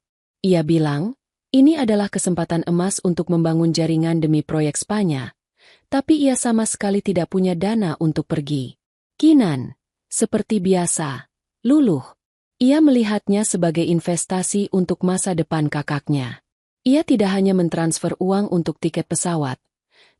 Ia bilang, ini adalah kesempatan emas untuk membangun jaringan demi proyek spanya, tapi ia sama sekali tidak punya dana untuk pergi. Kinan, seperti biasa, luluh. Ia melihatnya sebagai investasi untuk masa depan kakaknya. Ia tidak hanya mentransfer uang untuk tiket pesawat,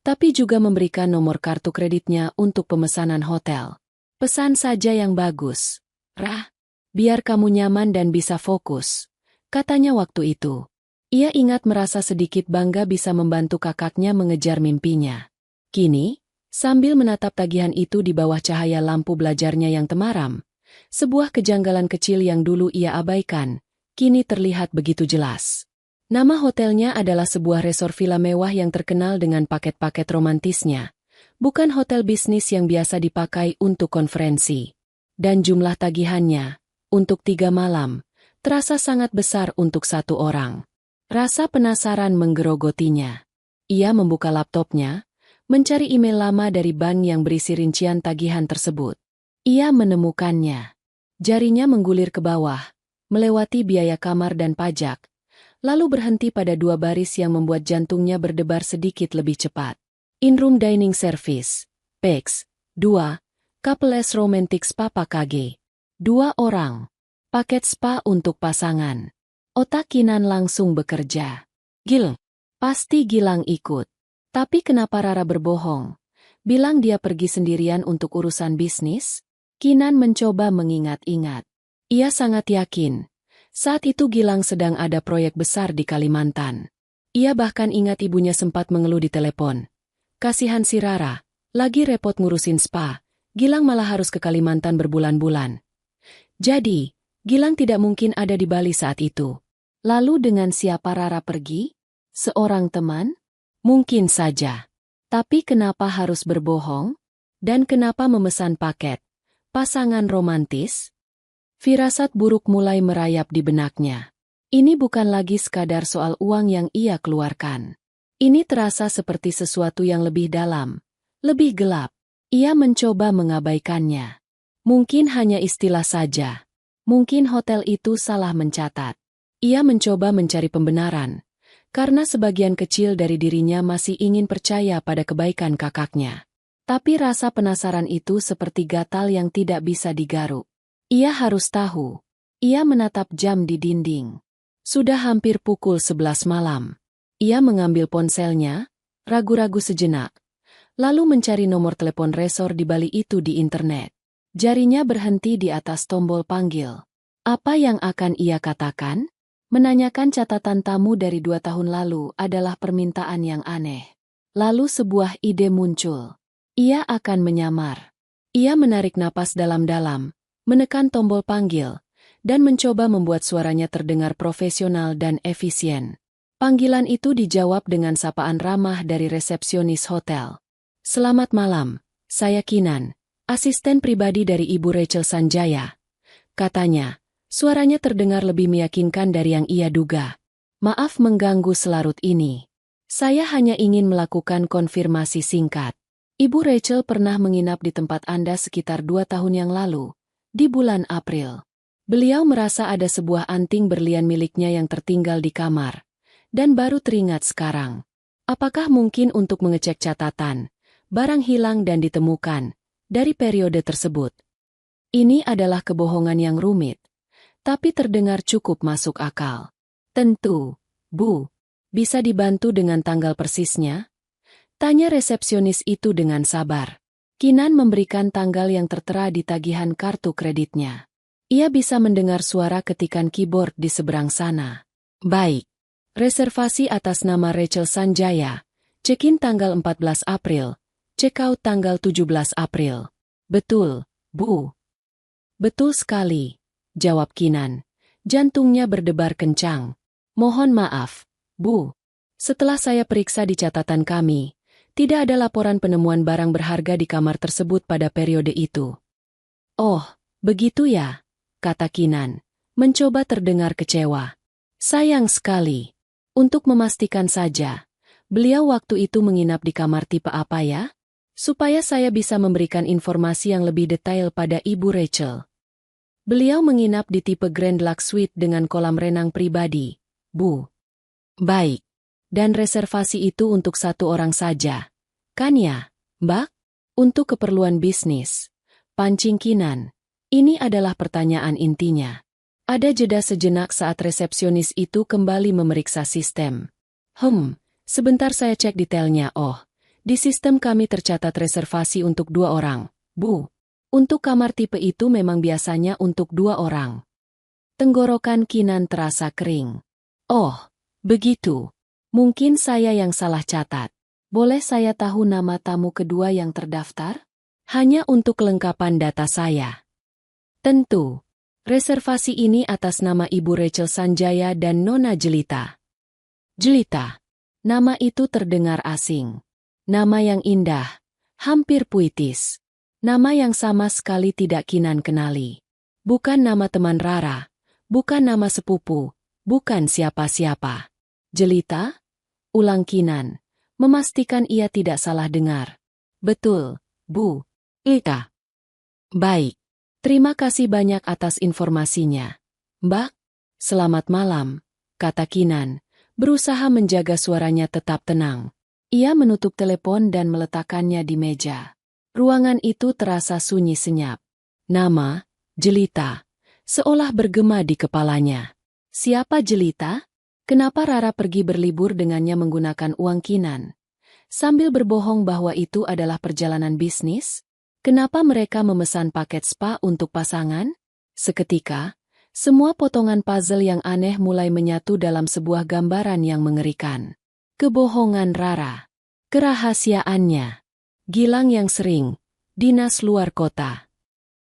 tapi juga memberikan nomor kartu kreditnya untuk pemesanan hotel. Pesan saja yang bagus, Rah. Biar kamu nyaman dan bisa fokus, katanya waktu itu. Ia ingat merasa sedikit bangga bisa membantu kakaknya mengejar mimpinya. Kini, sambil menatap tagihan itu di bawah cahaya lampu belajarnya yang temaram, sebuah kejanggalan kecil yang dulu ia abaikan, kini terlihat begitu jelas. Nama hotelnya adalah sebuah resort villa mewah yang terkenal dengan paket-paket romantisnya, bukan hotel bisnis yang biasa dipakai untuk konferensi. Dan jumlah tagihannya, untuk 3 malam, terasa sangat besar untuk 1 orang. Rasa penasaran menggerogotinya. Ia membuka laptopnya, mencari email lama dari bank yang berisi rincian tagihan tersebut. Ia menemukannya. Jarinya menggulir ke bawah, melewati biaya kamar dan pajak, lalu berhenti pada 2 baris yang membuat jantungnya berdebar sedikit lebih cepat. In-room dining service, PEX, 2, Couples Romantic Spa KG, 2 orang. Paket spa untuk pasangan. Otak Kinan langsung bekerja. Pasti Gilang ikut. Tapi kenapa Rara berbohong? Bilang dia pergi sendirian untuk urusan bisnis? Kinan mencoba mengingat-ingat. Ia sangat yakin. Saat itu Gilang sedang ada proyek besar di Kalimantan. Ia bahkan ingat ibunya sempat mengeluh di telepon. Kasihan si Rara, lagi repot ngurusin spa. Gilang malah harus ke Kalimantan berbulan-bulan. Jadi, Gilang tidak mungkin ada di Bali saat itu. Lalu dengan siapa Rara pergi? Seorang teman? Mungkin saja. Tapi kenapa harus berbohong? Dan kenapa memesan paket? Pasangan romantis? Firasat buruk mulai merayap di benaknya. Ini bukan lagi sekadar soal uang yang ia keluarkan. Ini terasa seperti sesuatu yang lebih dalam, lebih gelap. Ia mencoba mengabaikannya. Mungkin hanya istilah saja. Mungkin hotel itu salah mencatat. Ia mencoba mencari pembenaran, karena sebagian kecil dari dirinya masih ingin percaya pada kebaikan kakaknya. Tapi rasa penasaran itu seperti gatal yang tidak bisa digaruk. Ia harus tahu. Ia menatap jam di dinding. Sudah hampir pukul 11 malam. Ia mengambil ponselnya, ragu-ragu sejenak, lalu mencari nomor telepon resor di Bali itu di internet. Jarinya berhenti di atas tombol panggil. Apa yang akan ia katakan? Menanyakan catatan tamu dari 2 tahun lalu adalah permintaan yang aneh. Lalu sebuah ide muncul. Ia akan menyamar. Ia menarik napas dalam-dalam, menekan tombol panggil, dan mencoba membuat suaranya terdengar profesional dan efisien. Panggilan itu dijawab dengan sapaan ramah dari resepsionis hotel. Selamat malam, saya Kinan, asisten pribadi dari Ibu Rachel Sanjaya. Katanya, suaranya terdengar lebih meyakinkan dari yang ia duga. Maaf mengganggu selarut ini. Saya hanya ingin melakukan konfirmasi singkat. Ibu Rachel pernah menginap di tempat Anda sekitar 2 tahun yang lalu, di bulan April. Beliau merasa ada sebuah anting berlian miliknya yang tertinggal di kamar, dan baru teringat sekarang. Apakah mungkin untuk mengecek catatan, barang hilang dan ditemukan, dari periode tersebut? Ini adalah kebohongan yang rumit, tapi terdengar cukup masuk akal. Tentu, Bu. Bisa dibantu dengan tanggal persisnya? Tanya resepsionis itu dengan sabar. Kinan memberikan tanggal yang tertera di tagihan kartu kreditnya. Ia bisa mendengar suara ketikan keyboard di seberang sana. Baik. Reservasi atas nama Rachel Sanjaya. Check-in tanggal 14 April. Check-out tanggal 17 April. Betul, Bu. Betul sekali, jawab Kinan. Jantungnya berdebar kencang. Mohon maaf, Bu. Setelah saya periksa di catatan kami, Tidak ada laporan penemuan barang berharga di kamar tersebut pada periode itu. Oh, begitu ya, kata Kinan, mencoba terdengar kecewa. Sayang sekali. Untuk memastikan saja, beliau waktu itu menginap di kamar tipe apa ya? Supaya saya bisa memberikan informasi yang lebih detail pada Ibu Rachel. Beliau menginap di tipe Grand Lux Suite dengan kolam renang pribadi, Bu. Baik. Dan reservasi itu untuk satu orang saja. Kan ya, Mbak? Untuk keperluan bisnis. Pancing Kinan. Ini adalah pertanyaan intinya. Ada jeda sejenak saat resepsionis itu kembali memeriksa sistem. Sebentar saya cek detailnya. Oh, di sistem kami tercatat reservasi untuk 2 orang, Bu. Untuk kamar tipe itu memang biasanya untuk 2 orang. Tenggorokan Kinan terasa kering. Oh, begitu. Mungkin saya yang salah catat. Boleh saya tahu nama tamu kedua yang terdaftar? Hanya untuk kelengkapan data saya. Tentu. Reservasi ini atas nama Ibu Rachel Sanjaya dan Nona Jelita. Jelita. Nama itu terdengar asing. Nama yang indah. Hampir puitis. Nama yang sama sekali tidak Kinan kenali. Bukan nama teman Rara. Bukan nama sepupu. Bukan siapa-siapa. Jelita? Ulang Kinan, memastikan ia tidak salah dengar. Betul, Bu. Ika. Baik. Terima kasih banyak atas informasinya. Mbak, selamat malam, kata Kinan, berusaha menjaga suaranya tetap tenang. Ia menutup telepon dan meletakkannya di meja. Ruangan itu terasa sunyi senyap. Nama, Jelita, seolah bergema di kepalanya. Siapa Jelita? Kenapa Rara pergi berlibur dengannya menggunakan uang Kinan? Sambil berbohong bahwa itu adalah perjalanan bisnis? Kenapa mereka memesan paket spa untuk pasangan? Seketika, semua potongan puzzle yang aneh mulai menyatu dalam sebuah gambaran yang mengerikan. Kebohongan Rara. Kerahasiaannya. Gilang yang sering. Dinas luar kota.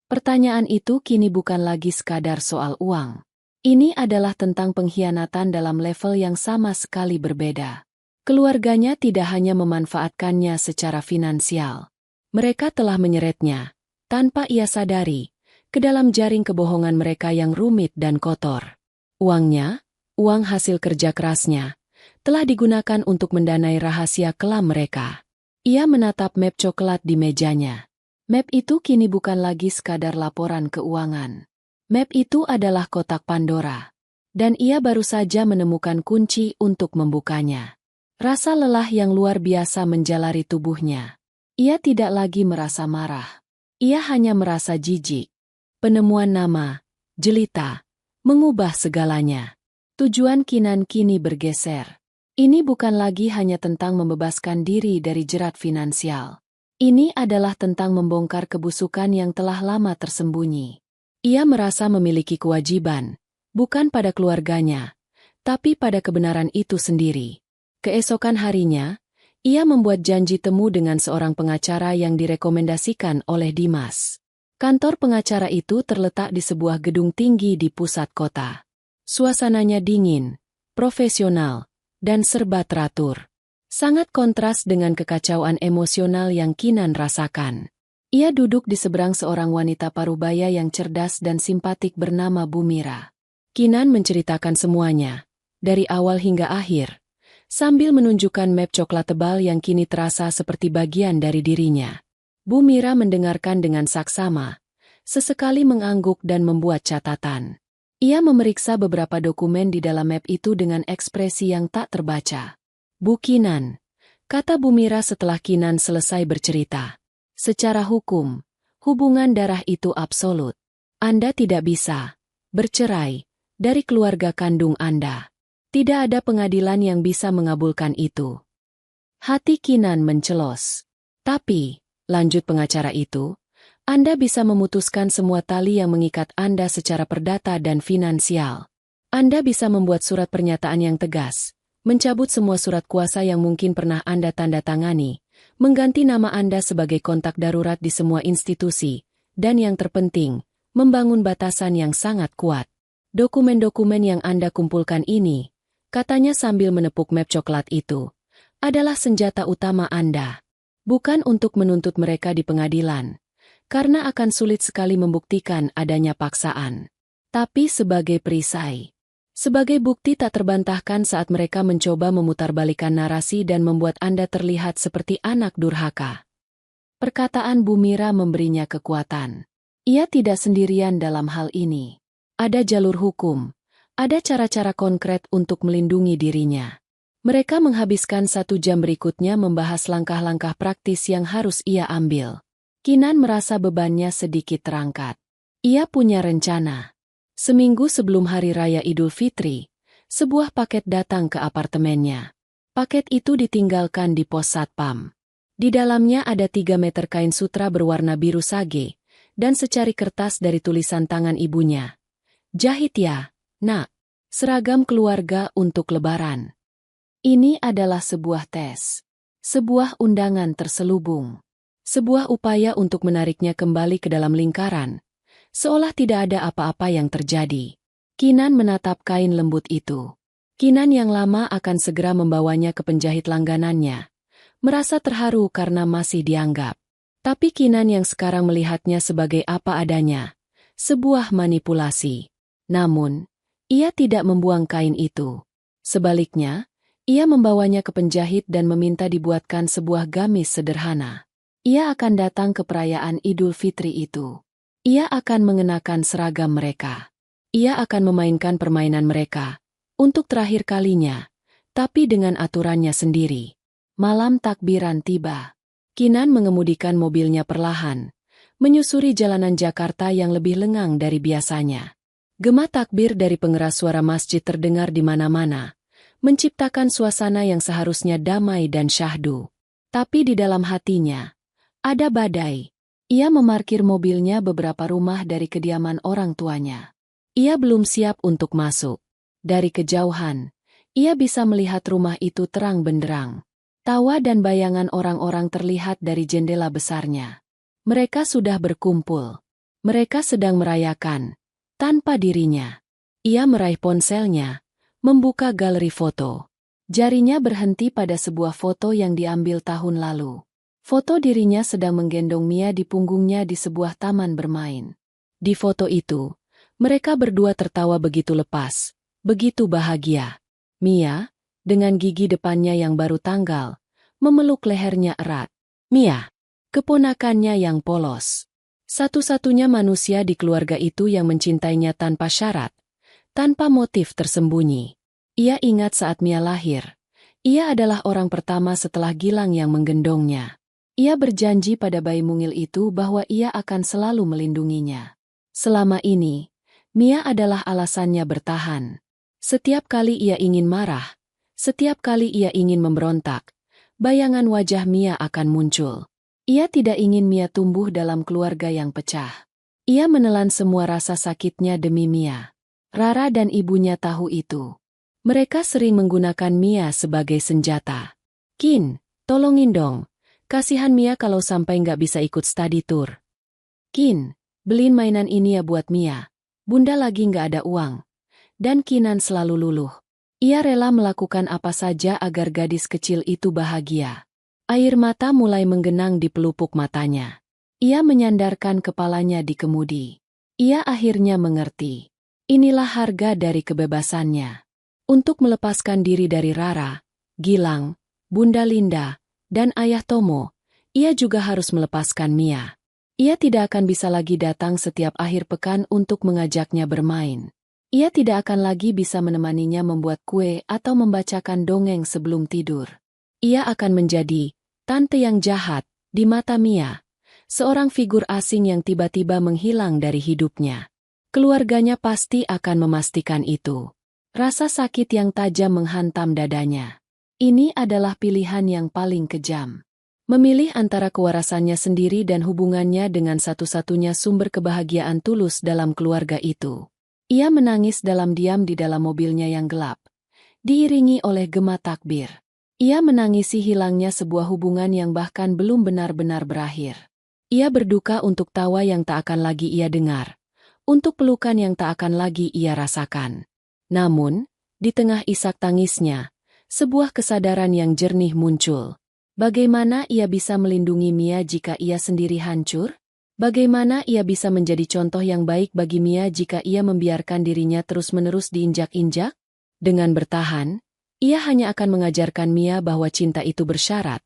Pertanyaan itu kini bukan lagi sekadar soal uang. Ini adalah tentang pengkhianatan dalam level yang sama sekali berbeda. Keluarganya tidak hanya memanfaatkannya secara finansial. Mereka telah menyeretnya, tanpa ia sadari, ke dalam jaring kebohongan mereka yang rumit dan kotor. Uangnya, uang hasil kerja kerasnya, telah digunakan untuk mendanai rahasia kelam mereka. Ia menatap map coklat di mejanya. Map itu kini bukan lagi sekadar laporan keuangan. Map itu adalah kotak Pandora. Dan ia baru saja menemukan kunci untuk membukanya. Rasa lelah yang luar biasa menjalari tubuhnya. Ia tidak lagi merasa marah. Ia hanya merasa jijik. Penemuan nama, Jelita, mengubah segalanya. Tujuan Kinan kini bergeser. Ini bukan lagi hanya tentang membebaskan diri dari jerat finansial. Ini adalah tentang membongkar kebusukan yang telah lama tersembunyi. Ia merasa memiliki kewajiban, bukan pada keluarganya, tapi pada kebenaran itu sendiri. Keesokan harinya, ia membuat janji temu dengan seorang pengacara yang direkomendasikan oleh Dimas. Kantor pengacara itu terletak di sebuah gedung tinggi di pusat kota. Suasananya dingin, profesional, dan serba teratur. Sangat kontras dengan kekacauan emosional yang Kinan rasakan. Ia duduk di seberang seorang wanita parubaya yang cerdas dan simpatik bernama Bu Mira. Kinan menceritakan semuanya, dari awal hingga akhir, sambil menunjukkan map coklat tebal yang kini terasa seperti bagian dari dirinya. Bu Mira mendengarkan dengan saksama, sesekali mengangguk dan membuat catatan. Ia memeriksa beberapa dokumen di dalam map itu dengan ekspresi yang tak terbaca. Bu Kinan, kata Bu Mira setelah Kinan selesai bercerita. Secara hukum, hubungan darah itu absolut. Anda tidak bisa bercerai dari keluarga kandung Anda. Tidak ada pengadilan yang bisa mengabulkan itu. Hati Kinan mencelos. Tapi, lanjut pengacara itu, Anda bisa memutuskan semua tali yang mengikat Anda secara perdata dan finansial. Anda bisa membuat surat pernyataan yang tegas, mencabut semua surat kuasa yang mungkin pernah Anda tanda tangani, mengganti nama Anda sebagai kontak darurat di semua institusi, dan yang terpenting, membangun batasan yang sangat kuat. Dokumen-dokumen yang Anda kumpulkan ini, katanya sambil menepuk map coklat itu, adalah senjata utama Anda. Bukan untuk menuntut mereka di pengadilan, karena akan sulit sekali membuktikan adanya paksaan. Tapi sebagai perisai. Sebagai bukti tak terbantahkan saat mereka mencoba memutarbalikkan narasi dan membuat Anda terlihat seperti anak durhaka. Perkataan Bu Mira memberinya kekuatan. Ia tidak sendirian dalam hal ini. Ada jalur hukum, ada cara-cara konkret untuk melindungi dirinya. Mereka menghabiskan 1 jam berikutnya membahas langkah-langkah praktis yang harus ia ambil. Kinan merasa bebannya sedikit terangkat. Ia punya rencana. Seminggu sebelum Hari Raya Idul Fitri, sebuah paket datang ke apartemennya. Paket itu ditinggalkan di pos satpam. Di dalamnya ada 3 meter kain sutra berwarna biru sage, dan secari kertas dari tulisan tangan ibunya. Jahit ya, nak. Seragam keluarga untuk Lebaran. Ini adalah sebuah tes. Sebuah undangan terselubung. Sebuah upaya untuk menariknya kembali ke dalam lingkaran. Seolah tidak ada apa-apa yang terjadi. Kinan menatap kain lembut itu. Kinan yang lama akan segera membawanya ke penjahit langganannya. Merasa terharu karena masih dianggap. Tapi Kinan yang sekarang melihatnya sebagai apa adanya. Sebuah manipulasi. Namun, ia tidak membuang kain itu. Sebaliknya, ia membawanya ke penjahit dan meminta dibuatkan sebuah gamis sederhana. Ia akan datang ke perayaan Idul Fitri itu. Ia akan mengenakan seragam mereka. Ia akan memainkan permainan mereka. Untuk terakhir kalinya. Tapi dengan aturannya sendiri. Malam takbiran tiba. Kinan mengemudikan mobilnya perlahan. Menyusuri jalanan Jakarta yang lebih lengang dari biasanya. Gema takbir dari pengeras suara masjid terdengar di mana-mana. Menciptakan suasana yang seharusnya damai dan syahdu. Tapi di dalam hatinya, ada badai. Ia memarkir mobilnya beberapa rumah dari kediaman orang tuanya. Ia belum siap untuk masuk. Dari kejauhan, ia bisa melihat rumah itu terang benderang. Tawa dan bayangan orang-orang terlihat dari jendela besarnya. Mereka sudah berkumpul. Mereka sedang merayakan. Tanpa dirinya. Ia meraih ponselnya, membuka galeri foto. Jarinya berhenti pada sebuah foto yang diambil tahun lalu. Foto dirinya sedang menggendong Mia di punggungnya di sebuah taman bermain. Di foto itu, mereka berdua tertawa begitu lepas, begitu bahagia. Mia, dengan gigi depannya yang baru tanggal, memeluk lehernya erat. Mia, keponakannya yang polos. Satu-satunya manusia di keluarga itu yang mencintainya tanpa syarat, tanpa motif tersembunyi. Ia ingat saat Mia lahir. Ia adalah orang pertama setelah Gilang yang menggendongnya. Ia berjanji pada bayi mungil itu bahwa ia akan selalu melindunginya. Selama ini, Mia adalah alasannya bertahan. Setiap kali ia ingin marah, setiap kali ia ingin memberontak, bayangan wajah Mia akan muncul. Ia tidak ingin Mia tumbuh dalam keluarga yang pecah. Ia menelan semua rasa sakitnya demi Mia. Rara dan ibunya tahu itu. Mereka sering menggunakan Mia sebagai senjata. Kin, tolongin dong. Kasihan Mia kalau sampai nggak bisa ikut study tour. Kin, beliin mainan ini ya buat Mia. Bunda lagi nggak ada uang. Dan Kinan selalu luluh. Ia rela melakukan apa saja agar gadis kecil itu bahagia. Air mata mulai menggenang di pelupuk matanya. Ia menyandarkan kepalanya di kemudi. Ia akhirnya mengerti. Inilah harga dari kebebasannya. Untuk melepaskan diri dari Rara, Gilang, Bunda Linda, dan Ayah Tomo, ia juga harus melepaskan Mia. Ia tidak akan bisa lagi datang setiap akhir pekan untuk mengajaknya bermain. Ia tidak akan lagi bisa menemaninya membuat kue atau membacakan dongeng sebelum tidur. Ia akan menjadi tante yang jahat di mata Mia, seorang figur asing yang tiba-tiba menghilang dari hidupnya. Keluarganya pasti akan memastikan itu. Rasa sakit yang tajam menghantam dadanya. Ini adalah pilihan yang paling kejam. Memilih antara kewarasannya sendiri dan hubungannya dengan satu-satunya sumber kebahagiaan tulus dalam keluarga itu. Ia menangis dalam diam di dalam mobilnya yang gelap, diiringi oleh gema takbir. Ia menangisi hilangnya sebuah hubungan yang bahkan belum benar-benar berakhir. Ia berduka untuk tawa yang tak akan lagi ia dengar, untuk pelukan yang tak akan lagi ia rasakan. Namun, di tengah isak tangisnya, Sebuah kesadaran yang jernih muncul. Bagaimana ia bisa melindungi Mia jika ia sendiri hancur? Bagaimana ia bisa menjadi contoh yang baik bagi Mia jika ia membiarkan dirinya terus-menerus diinjak-injak? Dengan bertahan, ia hanya akan mengajarkan Mia bahwa cinta itu bersyarat,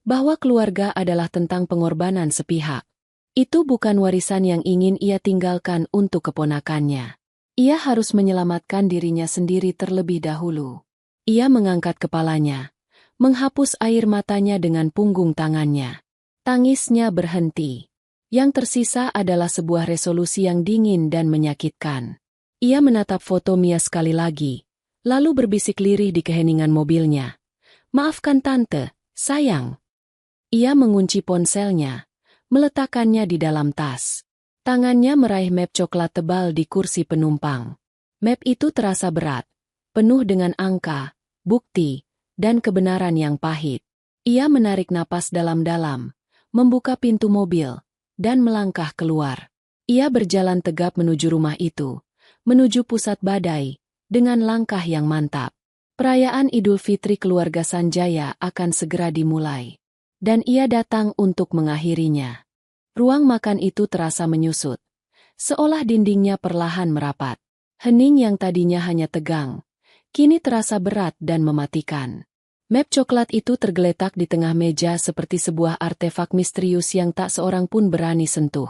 bahwa keluarga adalah tentang pengorbanan sepihak. Itu bukan warisan yang ingin ia tinggalkan untuk keponakannya. Ia harus menyelamatkan dirinya sendiri terlebih dahulu. Ia mengangkat kepalanya, menghapus air matanya dengan punggung tangannya. Tangisnya berhenti. Yang tersisa adalah sebuah resolusi yang dingin dan menyakitkan. Ia menatap foto Mia sekali lagi, lalu berbisik lirih di keheningan mobilnya. "Maafkan tante, sayang." Ia mengunci ponselnya, meletakkannya di dalam tas. Tangannya meraih map coklat tebal di kursi penumpang. Map itu terasa berat, penuh dengan angka, bukti, dan kebenaran yang pahit. Ia menarik napas dalam-dalam, membuka pintu mobil, dan melangkah keluar. Ia berjalan tegap menuju rumah itu, menuju pusat badai, dengan langkah yang mantap. Perayaan Idul Fitri keluarga Sanjaya akan segera dimulai. Dan ia datang untuk mengakhirinya. Ruang makan itu terasa menyusut. Seolah dindingnya perlahan merapat. Hening yang tadinya hanya tegang, kini terasa berat dan mematikan. Map coklat itu tergeletak di tengah meja seperti sebuah artefak misterius yang tak seorang pun berani sentuh.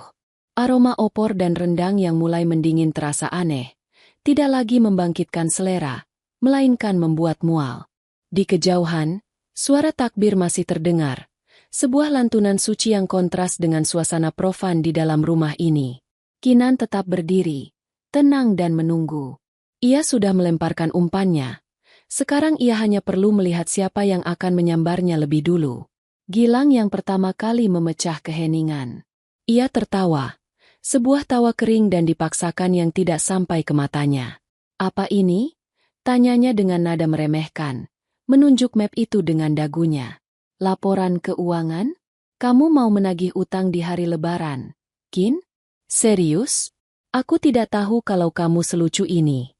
Aroma opor dan rendang yang mulai mendingin terasa aneh. Tidak lagi membangkitkan selera, melainkan membuat mual. Di kejauhan, suara takbir masih terdengar. Sebuah lantunan suci yang kontras dengan suasana profan di dalam rumah ini. Kinan tetap berdiri, tenang dan menunggu. Ia sudah melemparkan umpannya. Sekarang ia hanya perlu melihat siapa yang akan menyambarnya lebih dulu. Gilang yang pertama kali memecah keheningan. Ia tertawa. Sebuah tawa kering dan dipaksakan yang tidak sampai ke matanya. "Apa ini?" tanyanya dengan nada meremehkan, menunjuk map itu dengan dagunya. "Laporan keuangan? Kamu mau menagih utang di hari Lebaran, Kin? Serius? Aku tidak tahu kalau kamu selucu ini."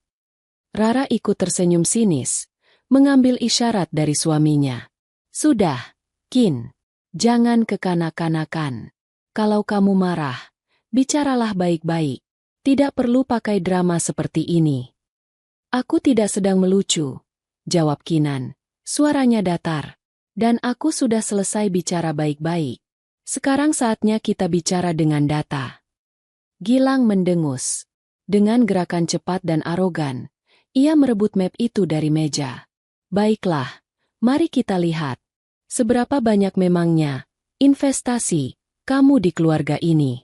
Rara ikut tersenyum sinis, mengambil isyarat dari suaminya. "Sudah, Kin. Jangan kekanak-kanakan. Kalau kamu marah, bicaralah baik-baik. Tidak perlu pakai drama seperti ini." "Aku tidak sedang melucu," jawab Kinan. Suaranya datar. "Dan aku sudah selesai bicara baik-baik. Sekarang saatnya kita bicara dengan data." Gilang mendengus. Dengan gerakan cepat dan arogan, ia merebut map itu dari meja. "Baiklah, mari kita lihat. Seberapa banyak memangnya investasi kamu di keluarga ini?"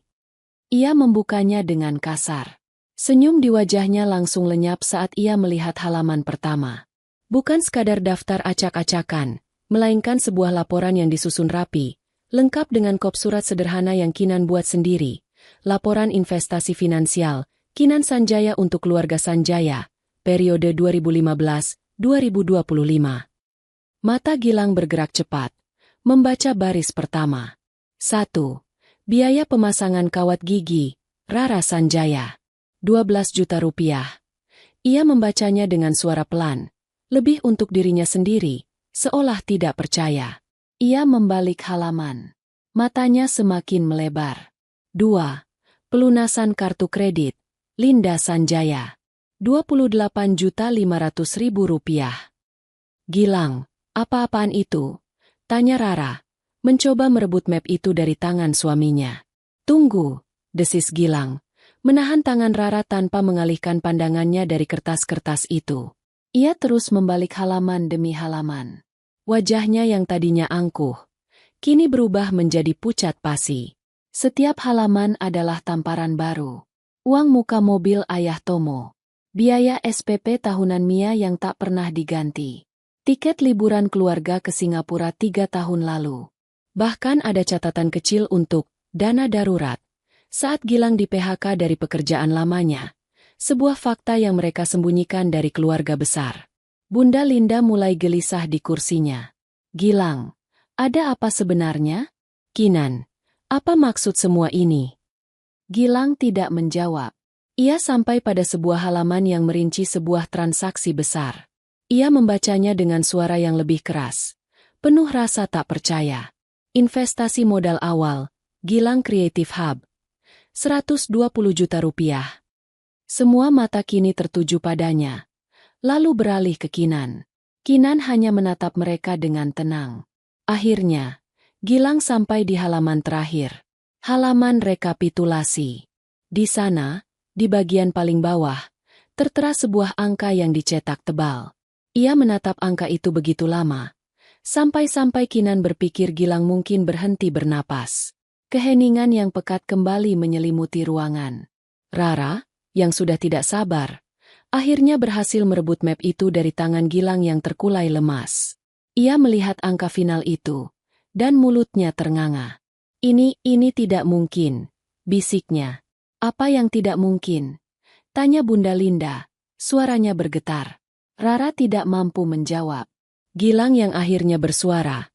Ia membukanya dengan kasar. Senyum di wajahnya langsung lenyap saat ia melihat halaman pertama. Bukan sekadar daftar acak-acakan, melainkan sebuah laporan yang disusun rapi, lengkap dengan kop surat sederhana yang Kinan buat sendiri. Laporan investasi finansial, Kinan Sanjaya untuk keluarga Sanjaya, periode 2015-2025. Mata Gilang bergerak cepat, membaca baris pertama. 1. Biaya pemasangan kawat gigi, Rara Sanjaya. 12 juta rupiah. Ia membacanya dengan suara pelan, lebih untuk dirinya sendiri. Seolah tidak percaya. Ia membalik halaman. Matanya semakin melebar. 2. Pelunasan kartu kredit, Linda Sanjaya. 28.500.000 rupiah. "Gilang, apa-apaan itu?" tanya Rara, mencoba merebut map itu dari tangan suaminya. "Tunggu," desis Gilang, menahan tangan Rara tanpa mengalihkan pandangannya dari kertas-kertas itu. Ia terus membalik halaman demi halaman. Wajahnya yang tadinya angkuh, kini berubah menjadi pucat pasi. Setiap halaman adalah tamparan baru. Uang muka mobil ayah Tomo. Biaya SPP tahunan Mia yang tak pernah diganti. Tiket liburan keluarga ke Singapura 3 tahun lalu. Bahkan ada catatan kecil untuk dana darurat. Saat Gilang di PHK dari pekerjaan lamanya. Sebuah fakta yang mereka sembunyikan dari keluarga besar. Bunda Linda mulai gelisah di kursinya. "Gilang, ada apa sebenarnya?" "Kinan, apa maksud semua ini?" Gilang tidak menjawab. Ia sampai pada sebuah halaman yang merinci sebuah transaksi besar. Ia membacanya dengan suara yang lebih keras, penuh rasa tak percaya. Investasi modal awal, Gilang Creative Hub. 120 juta rupiah. Semua mata kini tertuju padanya. Lalu beralih ke Kinan. Kinan hanya menatap mereka dengan tenang. Akhirnya, Gilang sampai di halaman terakhir. Halaman rekapitulasi. Di sana, di bagian paling bawah, tertera sebuah angka yang dicetak tebal. Ia menatap angka itu begitu lama. Sampai-sampai Kinan berpikir Gilang mungkin berhenti bernapas. Keheningan yang pekat kembali menyelimuti ruangan. Rara, yang sudah tidak sabar, akhirnya berhasil merebut map itu dari tangan Gilang yang terkulai lemas. Ia melihat angka final itu, dan mulutnya ternganga. Ini tidak mungkin, bisiknya. Apa yang tidak mungkin? Tanya Bunda Linda, suaranya bergetar. Rara tidak mampu menjawab. Gilang yang akhirnya bersuara.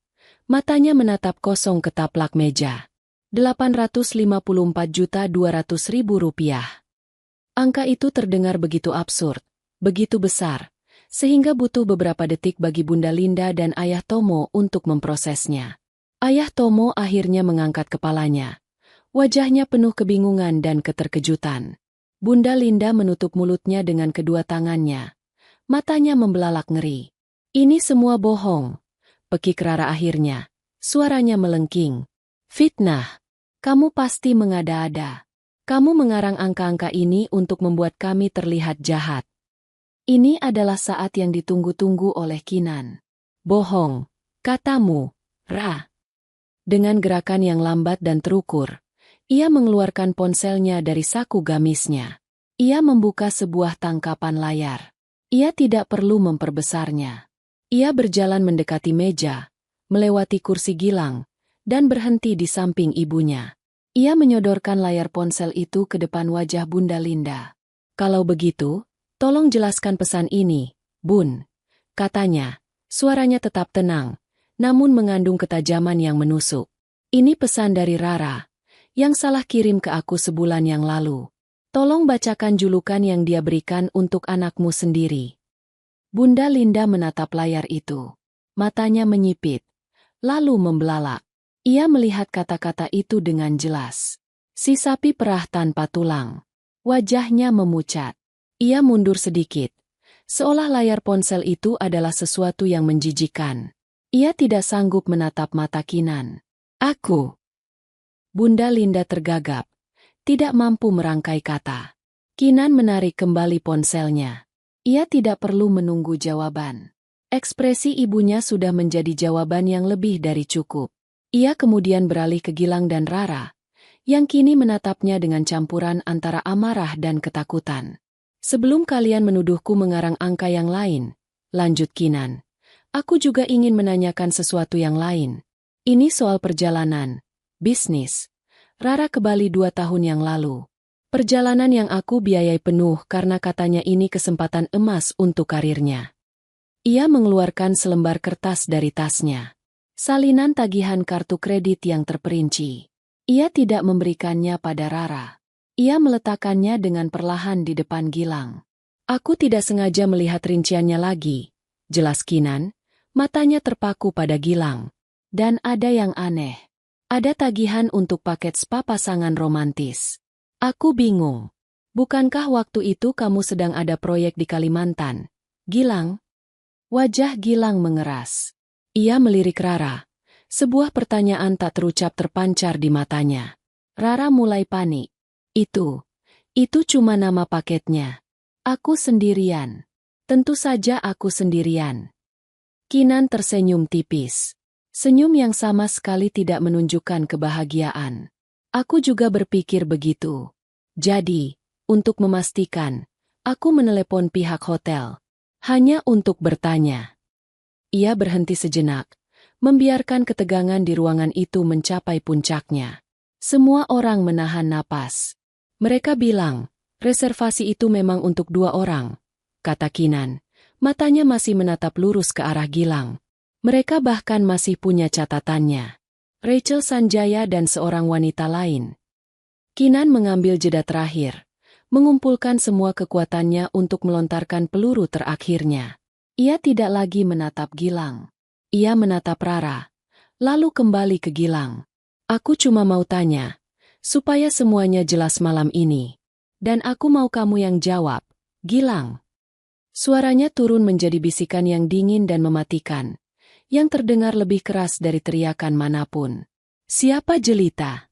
Matanya menatap kosong ke taplak meja. 854.200.000 rupiah. Angka itu terdengar begitu absurd, begitu besar, sehingga butuh beberapa detik bagi Bunda Linda dan Ayah Tomo untuk memprosesnya. Ayah Tomo akhirnya mengangkat kepalanya. Wajahnya penuh kebingungan dan keterkejutan. Bunda Linda menutup mulutnya dengan kedua tangannya. Matanya membelalak ngeri. Ini semua bohong. Pekik Rara akhirnya. Suaranya melengking. Fitnah. Kamu pasti mengada-ada. Kamu mengarang angka-angka ini untuk membuat kami terlihat jahat. Ini adalah saat yang ditunggu-tunggu oleh Kinan. Bohong. Katamu, Ra. Dengan gerakan yang lambat dan terukur, ia mengeluarkan ponselnya dari saku gamisnya. Ia membuka sebuah tangkapan layar. Ia tidak perlu memperbesarnya. Ia berjalan mendekati meja, melewati kursi Gilang, dan berhenti di samping ibunya. Ia menyodorkan layar ponsel itu ke depan wajah Bunda Linda. Kalau begitu, tolong jelaskan pesan ini, Bun. Katanya, suaranya tetap tenang, namun mengandung ketajaman yang menusuk. Ini pesan dari Rara, yang salah kirim ke aku sebulan yang lalu. Tolong bacakan julukan yang dia berikan untuk anakmu sendiri. Bunda Linda menatap layar itu. Matanya menyipit, lalu membelalak. Ia melihat kata-kata itu dengan jelas. Si sapi perah tanpa tulang. Wajahnya memucat. Ia mundur sedikit. Seolah layar ponsel itu adalah sesuatu yang menjijikkan. Ia tidak sanggup menatap mata Kinan. Aku. Bunda Linda tergagap. Tidak mampu merangkai kata. Kinan menarik kembali ponselnya. Ia tidak perlu menunggu jawaban. Ekspresi ibunya sudah menjadi jawaban yang lebih dari cukup. Ia kemudian beralih ke Gilang dan Rara, yang kini menatapnya dengan campuran antara amarah dan ketakutan. Sebelum kalian menuduhku mengarang angka yang lain, lanjut Kinan, aku juga ingin menanyakan sesuatu yang lain. Ini soal perjalanan, bisnis. Rara ke Bali 2 tahun yang lalu. Perjalanan yang aku biayai penuh karena katanya ini kesempatan emas untuk karirnya. Ia mengeluarkan selembar kertas dari tasnya. Salinan tagihan kartu kredit yang terperinci. Ia tidak memberikannya pada Rara. Ia meletakkannya dengan perlahan di depan Gilang. Aku tidak sengaja melihat rinciannya lagi, jelas Kinan. Matanya terpaku pada Gilang. Dan ada yang aneh. Ada tagihan untuk paket spa pasangan romantis. Aku bingung. Bukankah waktu itu kamu sedang ada proyek di Kalimantan, Gilang? Wajah Gilang mengeras. Ia melirik Rara. Sebuah pertanyaan tak terucap terpancar di matanya. Rara mulai panik. Itu cuma nama paketnya. Aku sendirian. Tentu saja aku sendirian. Kinan tersenyum tipis. Senyum yang sama sekali tidak menunjukkan kebahagiaan. Aku juga berpikir begitu. Jadi, untuk memastikan, aku menelepon pihak hotel. Hanya untuk bertanya. Ia berhenti sejenak, membiarkan ketegangan di ruangan itu mencapai puncaknya. Semua orang menahan napas. Mereka bilang, reservasi itu memang untuk 2 orang, kata Kinan. Matanya masih menatap lurus ke arah Gilang. Mereka bahkan masih punya catatannya. Rachel Sanjaya dan seorang wanita lain. Kinan mengambil jeda terakhir, mengumpulkan semua kekuatannya untuk melontarkan peluru terakhirnya. Ia tidak lagi menatap Gilang. Ia menatap Rara, lalu kembali ke Gilang. Aku cuma mau tanya, supaya semuanya jelas malam ini. Dan aku mau kamu yang jawab, Gilang. Suaranya turun menjadi bisikan yang dingin dan mematikan, yang terdengar lebih keras dari teriakan manapun. Siapa Jelita?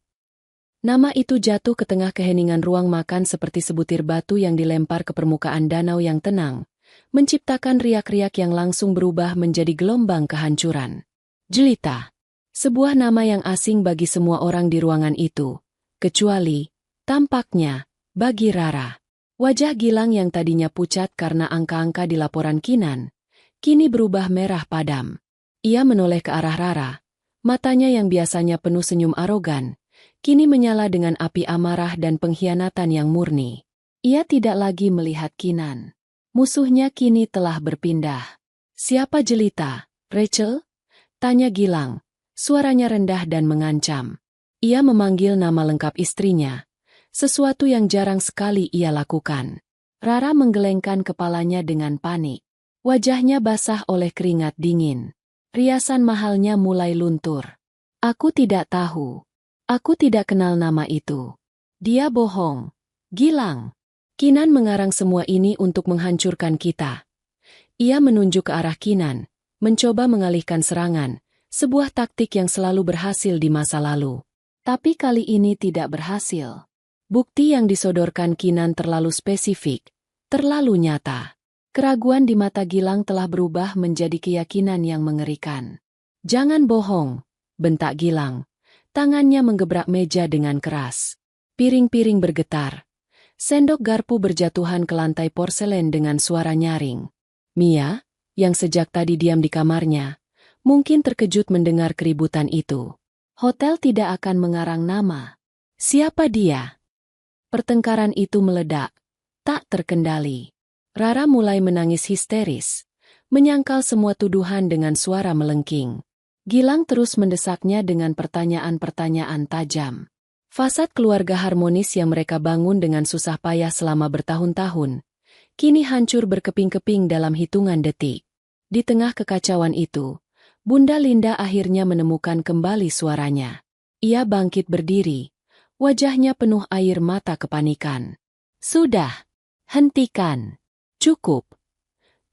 Nama itu jatuh ke tengah keheningan ruang makan seperti sebutir batu yang dilempar ke permukaan danau yang tenang, menciptakan riak-riak yang langsung berubah menjadi gelombang kehancuran. Jelita. Sebuah nama yang asing bagi semua orang di ruangan itu, kecuali, tampaknya, bagi Rara. Wajah Gilang yang tadinya pucat karena angka-angka di laporan Kinan, kini berubah merah padam. Ia menoleh ke arah Rara, matanya yang biasanya penuh senyum arogan, kini menyala dengan api amarah dan pengkhianatan yang murni. Ia tidak lagi melihat Kinan. Musuhnya kini telah berpindah. Siapa Jelita? Rachel? Tanya Gilang, suaranya rendah dan mengancam. Ia memanggil nama lengkap istrinya, sesuatu yang jarang sekali ia lakukan. Rara menggelengkan kepalanya dengan panik. Wajahnya basah oleh keringat dingin. Riasan mahalnya mulai luntur. Aku tidak tahu. Aku tidak kenal nama itu. Dia bohong. Gilang. Kinan mengarang semua ini untuk menghancurkan kita. Ia menunjuk ke arah Kinan, mencoba mengalihkan serangan, sebuah taktik yang selalu berhasil di masa lalu. Tapi kali ini tidak berhasil. Bukti yang disodorkan Kinan terlalu spesifik, terlalu nyata. Keraguan di mata Gilang telah berubah menjadi keyakinan yang mengerikan. Jangan bohong, bentak Gilang. Tangannya menggebrak meja dengan keras. Piring-piring bergetar. Sendok garpu berjatuhan ke lantai porselen dengan suara nyaring. Mia, yang sejak tadi diam di kamarnya, mungkin terkejut mendengar keributan itu. Hotel tidak akan mengarang nama. Siapa dia? Pertengkaran itu meledak, tak terkendali. Rara mulai menangis histeris, menyangkal semua tuduhan dengan suara melengking. Gilang terus mendesaknya dengan pertanyaan-pertanyaan tajam. Fasad keluarga harmonis yang mereka bangun dengan susah payah selama bertahun-tahun, kini hancur berkeping-keping dalam hitungan detik. Di tengah kekacauan itu, Bunda Linda akhirnya menemukan kembali suaranya. Ia bangkit berdiri, wajahnya penuh air mata kepanikan. Sudah, hentikan. Cukup,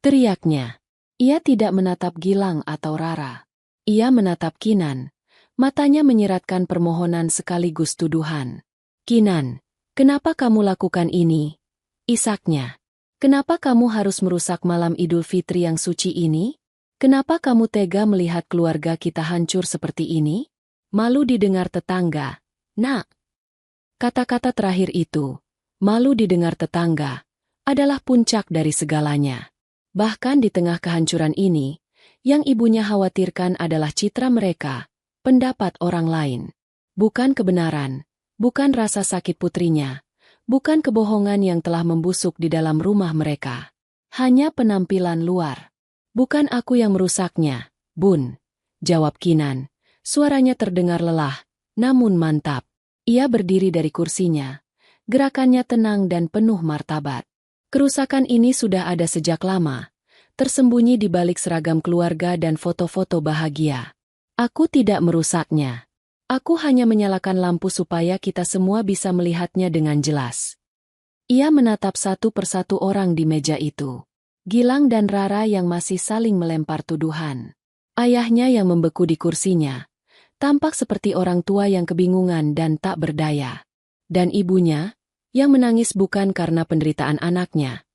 teriaknya. Ia tidak menatap Gilang atau Rara. Ia menatap Kinan, matanya menyiratkan permohonan sekaligus tuduhan. Kinan, kenapa kamu lakukan ini? Isaknya. Kenapa kamu harus merusak malam Idul Fitri yang suci ini? Kenapa kamu tega melihat keluarga kita hancur seperti ini? Malu didengar tetangga. Nak. Kata-kata terakhir itu, malu didengar tetangga, adalah puncak dari segalanya. Bahkan di tengah kehancuran ini, yang ibunya khawatirkan adalah citra mereka, pendapat orang lain. Bukan kebenaran, bukan rasa sakit putrinya, bukan kebohongan yang telah membusuk di dalam rumah mereka. Hanya penampilan luar. Bukan aku yang merusaknya, Bun, jawab Kinan. Suaranya terdengar lelah, namun mantap. Ia berdiri dari kursinya. Gerakannya tenang dan penuh martabat. Kerusakan ini sudah ada sejak lama, tersembunyi di balik seragam keluarga dan foto-foto bahagia. Aku tidak merusaknya. Aku hanya menyalakan lampu supaya kita semua bisa melihatnya dengan jelas. Ia menatap satu persatu orang di meja itu. Gilang dan Rara yang masih saling melempar tuduhan. Ayahnya yang membeku di kursinya, tampak seperti orang tua yang kebingungan dan tak berdaya. Dan ibunya, yang menangis bukan karena penderitaan anaknya,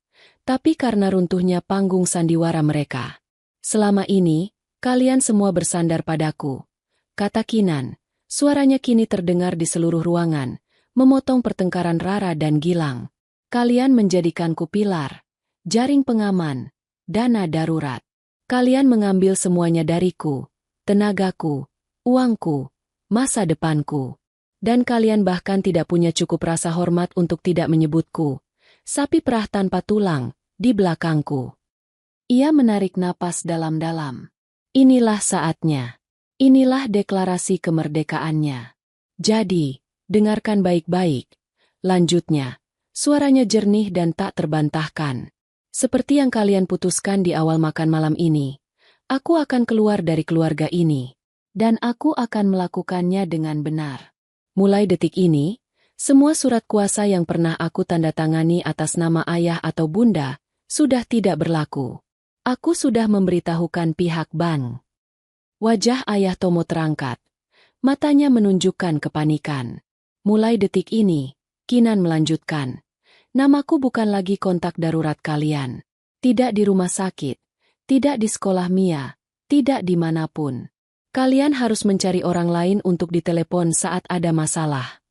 tapi karena runtuhnya panggung sandiwara mereka. Selama ini, kalian semua bersandar padaku, kata Kinan. Suaranya kini terdengar di seluruh ruangan, memotong pertengkaran Rara dan Gilang. Kalian menjadikanku pilar, jaring pengaman, dana darurat. Kalian mengambil semuanya dariku, tenagaku, uangku, masa depanku. Dan kalian bahkan tidak punya cukup rasa hormat untuk tidak menyebutku sapi perah tanpa tulang, di belakangku. Ia menarik napas dalam-dalam. Inilah saatnya. Inilah deklarasi kemerdekaannya. Jadi, dengarkan baik-baik. Lanjutnya, suaranya jernih dan tak terbantahkan. Seperti yang kalian putuskan di awal makan malam ini, aku akan keluar dari keluarga ini. Dan aku akan melakukannya dengan benar. Mulai detik ini, semua surat kuasa yang pernah aku tanda tangani atas nama ayah atau bunda, sudah tidak berlaku. Aku sudah memberitahukan pihak bank. Wajah ayah Tomo terangkat. Matanya menunjukkan kepanikan. Mulai detik ini, Kinan melanjutkan. Namaku bukan lagi kontak darurat kalian. Tidak di rumah sakit, tidak di sekolah Mia, tidak dimanapun. Kalian harus mencari orang lain untuk ditelepon saat ada masalah.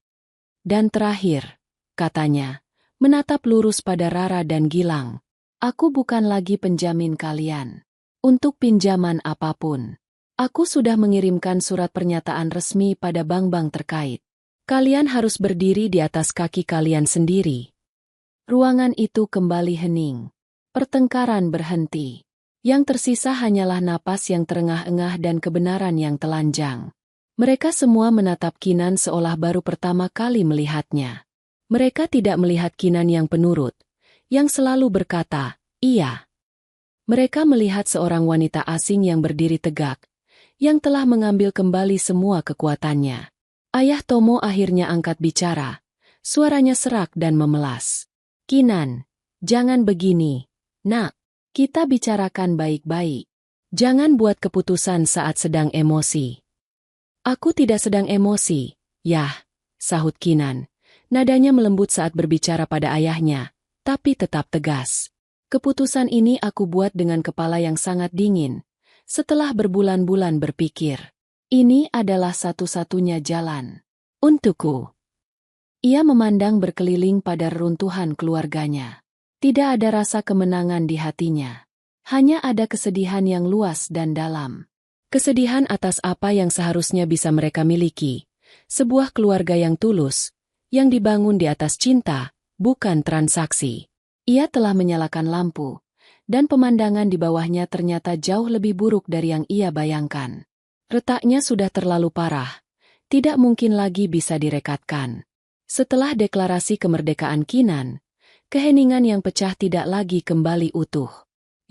Dan terakhir, katanya, menatap lurus pada Rara dan Gilang. Aku bukan lagi penjamin kalian. Untuk pinjaman apapun. Aku sudah mengirimkan surat pernyataan resmi pada bank-bank terkait. Kalian harus berdiri di atas kaki kalian sendiri. Ruangan itu kembali hening. Pertengkaran berhenti. Yang tersisa hanyalah napas yang terengah-engah dan kebenaran yang telanjang. Mereka semua menatap Kinan seolah baru pertama kali melihatnya. Mereka tidak melihat Kinan yang penurut, yang selalu berkata, iya. Mereka melihat seorang wanita asing yang berdiri tegak, yang telah mengambil kembali semua kekuatannya. Ayah Tomo akhirnya angkat bicara, suaranya serak dan memelas. Kinan, jangan begini, nak. Kita bicarakan baik-baik. Jangan buat keputusan saat sedang emosi. Aku tidak sedang emosi, yah, sahut Kinan. Nadanya melembut saat berbicara pada ayahnya, tapi tetap tegas. Keputusan ini aku buat dengan kepala yang sangat dingin. Setelah berbulan-bulan berpikir, ini adalah satu-satunya jalan untukku. Ia memandang berkeliling pada reruntuhan keluarganya. Tidak ada rasa kemenangan di hatinya. Hanya ada kesedihan yang luas dan dalam. Kesedihan atas apa yang seharusnya bisa mereka miliki. Sebuah keluarga yang tulus, yang dibangun di atas cinta, bukan transaksi. Ia telah menyalakan lampu, dan pemandangan di bawahnya ternyata jauh lebih buruk dari yang ia bayangkan. Retaknya sudah terlalu parah. Tidak mungkin lagi bisa direkatkan. Setelah deklarasi kemerdekaan Kinan, keheningan yang pecah tidak lagi kembali utuh.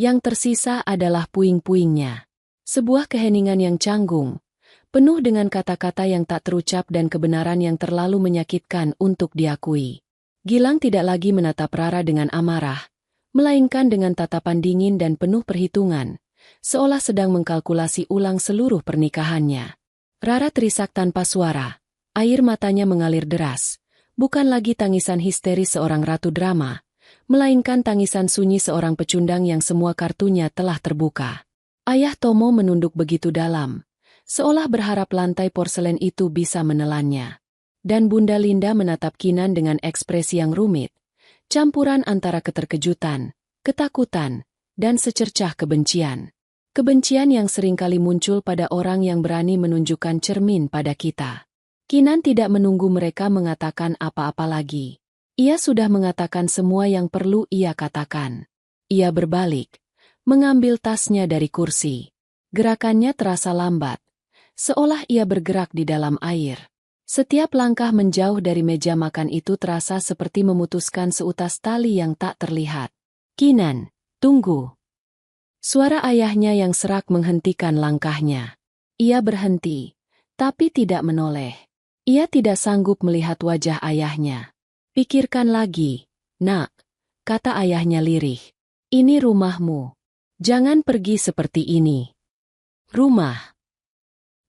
Yang tersisa adalah puing-puingnya. Sebuah keheningan yang canggung, penuh dengan kata-kata yang tak terucap dan kebenaran yang terlalu menyakitkan untuk diakui. Gilang tidak lagi menatap Rara dengan amarah, melainkan dengan tatapan dingin dan penuh perhitungan, seolah sedang mengkalkulasi ulang seluruh pernikahannya. Rara terisak tanpa suara, air matanya mengalir deras. Bukan lagi tangisan histeris seorang ratu drama, melainkan tangisan sunyi seorang pecundang yang semua kartunya telah terbuka. Ayah Tomo menunduk begitu dalam, seolah berharap lantai porselen itu bisa menelannya. Dan Bunda Linda menatap Kinan dengan ekspresi yang rumit, campuran antara keterkejutan, ketakutan, dan secercah kebencian. Kebencian yang seringkali muncul pada orang yang berani menunjukkan cermin pada kita. Kinan tidak menunggu mereka mengatakan apa-apa lagi. Ia sudah mengatakan semua yang perlu ia katakan. Ia berbalik, mengambil tasnya dari kursi. Gerakannya terasa lambat, seolah ia bergerak di dalam air. Setiap langkah menjauh dari meja makan itu terasa seperti memutuskan seutas tali yang tak terlihat. Kinan, tunggu. Suara ayahnya yang serak menghentikan langkahnya. Ia berhenti, tapi tidak menoleh. Ia tidak sanggup melihat wajah ayahnya. Pikirkan lagi, nak, kata ayahnya lirih. Ini rumahmu. Jangan pergi seperti ini. Rumah.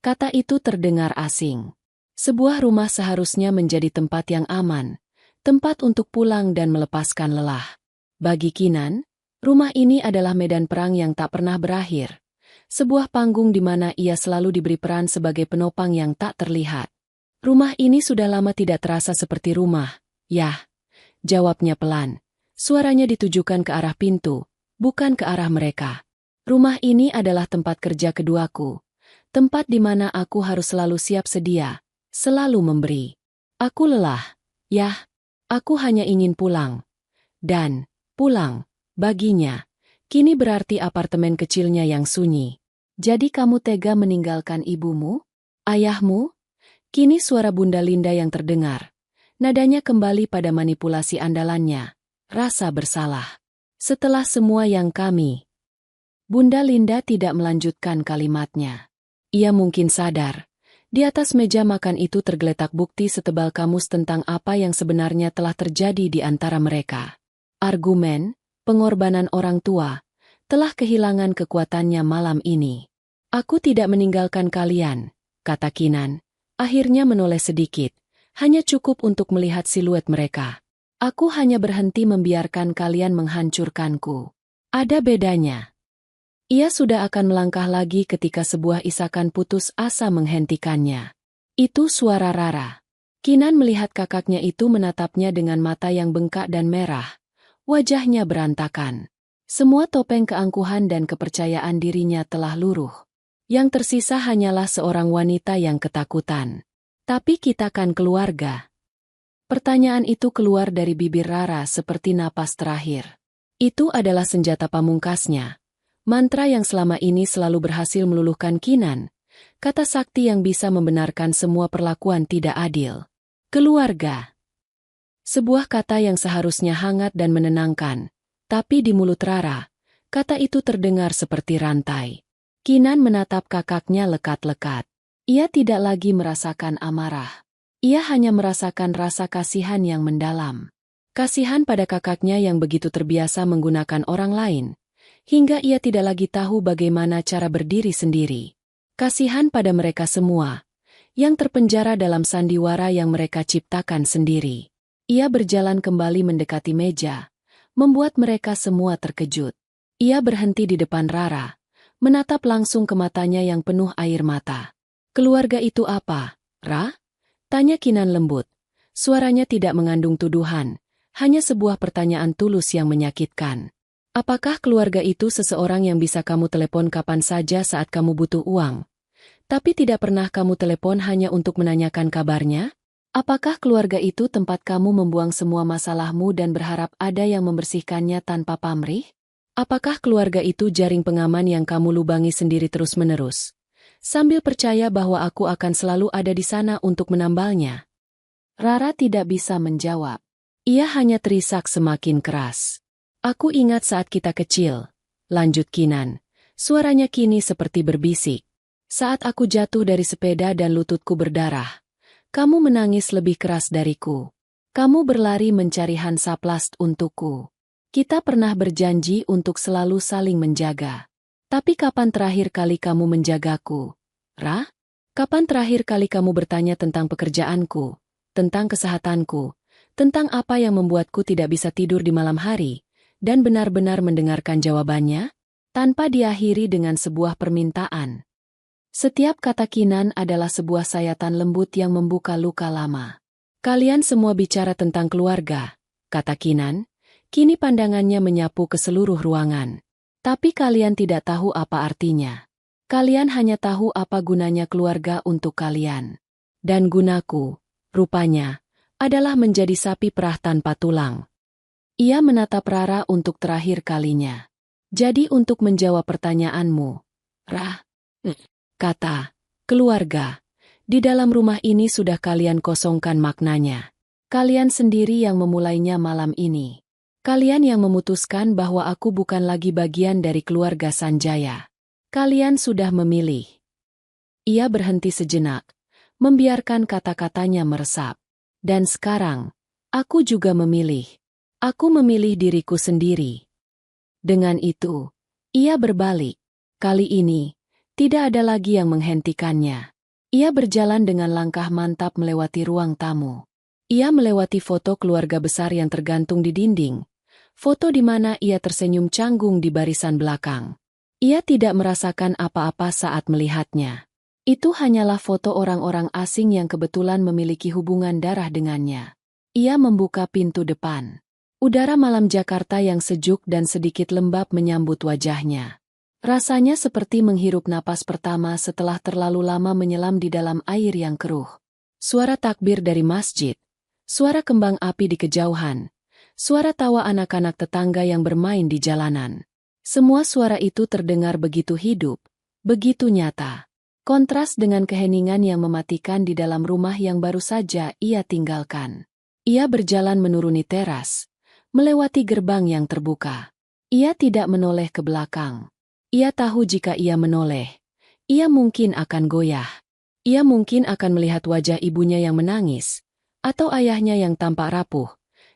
Kata itu terdengar asing. Sebuah rumah seharusnya menjadi tempat yang aman, tempat untuk pulang dan melepaskan lelah. Bagi Kinan, rumah ini adalah medan perang yang tak pernah berakhir. Sebuah panggung di mana ia selalu diberi peran sebagai penopang yang tak terlihat. Rumah ini sudah lama tidak terasa seperti rumah. Yah, jawabnya pelan. Suaranya ditujukan ke arah pintu, bukan ke arah mereka. Rumah ini adalah tempat kerja keduaku. Tempat di mana aku harus selalu siap sedia, selalu memberi. Aku lelah. Yah, aku hanya ingin pulang. Dan, pulang, baginya, kini berarti apartemen kecilnya yang sunyi. Jadi kamu tega meninggalkan ibumu? Ayahmu? Kini suara Bunda Linda yang terdengar. Nadanya kembali pada manipulasi andalannya. Rasa bersalah. Setelah semua yang kami... Bunda Linda tidak melanjutkan kalimatnya. Ia mungkin sadar. Di atas meja makan itu tergeletak bukti setebal kamus tentang apa yang sebenarnya telah terjadi di antara mereka. Argumen, pengorbanan orang tua, telah kehilangan kekuatannya malam ini. Aku tidak meninggalkan kalian, kata Kinan. Akhirnya menoleh sedikit, hanya cukup untuk melihat siluet mereka. Aku hanya berhenti membiarkan kalian menghancurkanku. Ada bedanya. Ia sudah akan melangkah lagi ketika sebuah isakan putus asa menghentikannya. Itu suara Rara. Kinan melihat kakaknya itu menatapnya dengan mata yang bengkak dan merah. Wajahnya berantakan. Semua topeng keangkuhan dan kepercayaan dirinya telah luruh. Yang tersisa hanyalah seorang wanita yang ketakutan. Tapi kita kan keluarga. Pertanyaan itu keluar dari bibir Rara seperti napas terakhir. Itu adalah senjata pamungkasnya. Mantra yang selama ini selalu berhasil meluluhkan Kinan, kata sakti yang bisa membenarkan semua perlakuan tidak adil. Keluarga. Sebuah kata yang seharusnya hangat dan menenangkan, tapi di mulut Rara, kata itu terdengar seperti rantai. Kinan menatap kakaknya lekat-lekat. Ia tidak lagi merasakan amarah. Ia hanya merasakan rasa kasihan yang mendalam. Kasihan pada kakaknya yang begitu terbiasa menggunakan orang lain, hingga ia tidak lagi tahu bagaimana cara berdiri sendiri. Kasihan pada mereka semua, yang terpenjara dalam sandiwara yang mereka ciptakan sendiri. Ia berjalan kembali mendekati meja, membuat mereka semua terkejut. Ia berhenti di depan Rara, menatap langsung ke matanya yang penuh air mata. Keluarga itu apa, Ra? Tanya Kinan lembut. Suaranya tidak mengandung tuduhan, hanya sebuah pertanyaan tulus yang menyakitkan. Apakah keluarga itu seseorang yang bisa kamu telepon kapan saja saat kamu butuh uang? Tapi tidak pernah kamu telepon hanya untuk menanyakan kabarnya? Apakah keluarga itu tempat kamu membuang semua masalahmu dan berharap ada yang membersihkannya tanpa pamrih? Apakah keluarga itu jaring pengaman yang kamu lubangi sendiri terus-menerus, sambil percaya bahwa aku akan selalu ada di sana untuk menambalnya? Rara tidak bisa menjawab. Ia hanya terisak semakin keras. Aku ingat saat kita kecil, lanjut Kinan. Suaranya kini seperti berbisik. Saat aku jatuh dari sepeda dan lututku berdarah, kamu menangis lebih keras dariku. Kamu berlari mencari Hansaplast untukku. Kita pernah berjanji untuk selalu saling menjaga. Tapi kapan terakhir kali kamu menjagaku, Ra? Kapan terakhir kali kamu bertanya tentang pekerjaanku, tentang kesehatanku, tentang apa yang membuatku tidak bisa tidur di malam hari? Dan benar-benar mendengarkan jawabannya, tanpa diakhiri dengan sebuah permintaan. Setiap kata Kinan adalah sebuah sayatan lembut yang membuka luka lama. Kalian semua bicara tentang keluarga, kata Kinan. Kini pandangannya menyapu ke seluruh ruangan. Tapi kalian tidak tahu apa artinya. Kalian hanya tahu apa gunanya keluarga untuk kalian. Dan gunaku, rupanya, adalah menjadi sapi perah tanpa tulang. Ia menatap Rara untuk terakhir kalinya. Jadi untuk menjawab pertanyaanmu, Ra, kata, keluarga, di dalam rumah ini sudah kalian kosongkan maknanya. Kalian sendiri yang memulainya malam ini. Kalian yang memutuskan bahwa aku bukan lagi bagian dari keluarga Sanjaya. Kalian sudah memilih. Ia berhenti sejenak, membiarkan kata-katanya meresap. Dan sekarang, aku juga memilih. Aku memilih diriku sendiri. Dengan itu, ia berbalik. Kali ini, tidak ada lagi yang menghentikannya. Ia berjalan dengan langkah mantap melewati ruang tamu. Ia melewati foto keluarga besar yang tergantung di dinding. Foto di mana ia tersenyum canggung di barisan belakang. Ia tidak merasakan apa-apa saat melihatnya. Itu hanyalah foto orang-orang asing yang kebetulan memiliki hubungan darah dengannya. Ia membuka pintu depan. Udara malam Jakarta yang sejuk dan sedikit lembab menyambut wajahnya. Rasanya seperti menghirup napas pertama setelah terlalu lama menyelam di dalam air yang keruh. Suara takbir dari masjid, suara kembang api di kejauhan, suara tawa anak-anak tetangga yang bermain di jalanan. Semua suara itu terdengar begitu hidup, begitu nyata. Kontras dengan keheningan yang mematikan di dalam rumah yang baru saja ia tinggalkan. Ia berjalan menuruni teras, melewati gerbang yang terbuka. Ia tidak menoleh ke belakang. Ia tahu jika ia menoleh, ia mungkin akan goyah. Ia mungkin akan melihat wajah ibunya yang menangis, atau ayahnya yang tampak rapuh,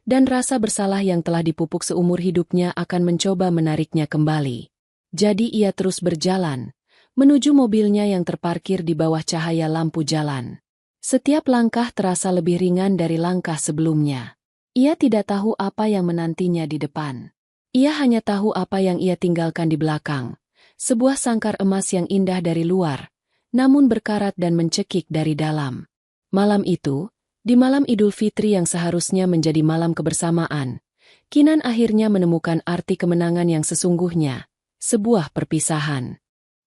dan rasa bersalah yang telah dipupuk seumur hidupnya akan mencoba menariknya kembali. Jadi ia terus berjalan, menuju mobilnya yang terparkir di bawah cahaya lampu jalan. Setiap langkah terasa lebih ringan dari langkah sebelumnya. Ia tidak tahu apa yang menantinya di depan. Ia hanya tahu apa yang ia tinggalkan di belakang. Sebuah sangkar emas yang indah dari luar, namun berkarat dan mencekik dari dalam. Malam itu, di malam Idul Fitri yang seharusnya menjadi malam kebersamaan, Kinan akhirnya menemukan arti kemenangan yang sesungguhnya, sebuah perpisahan.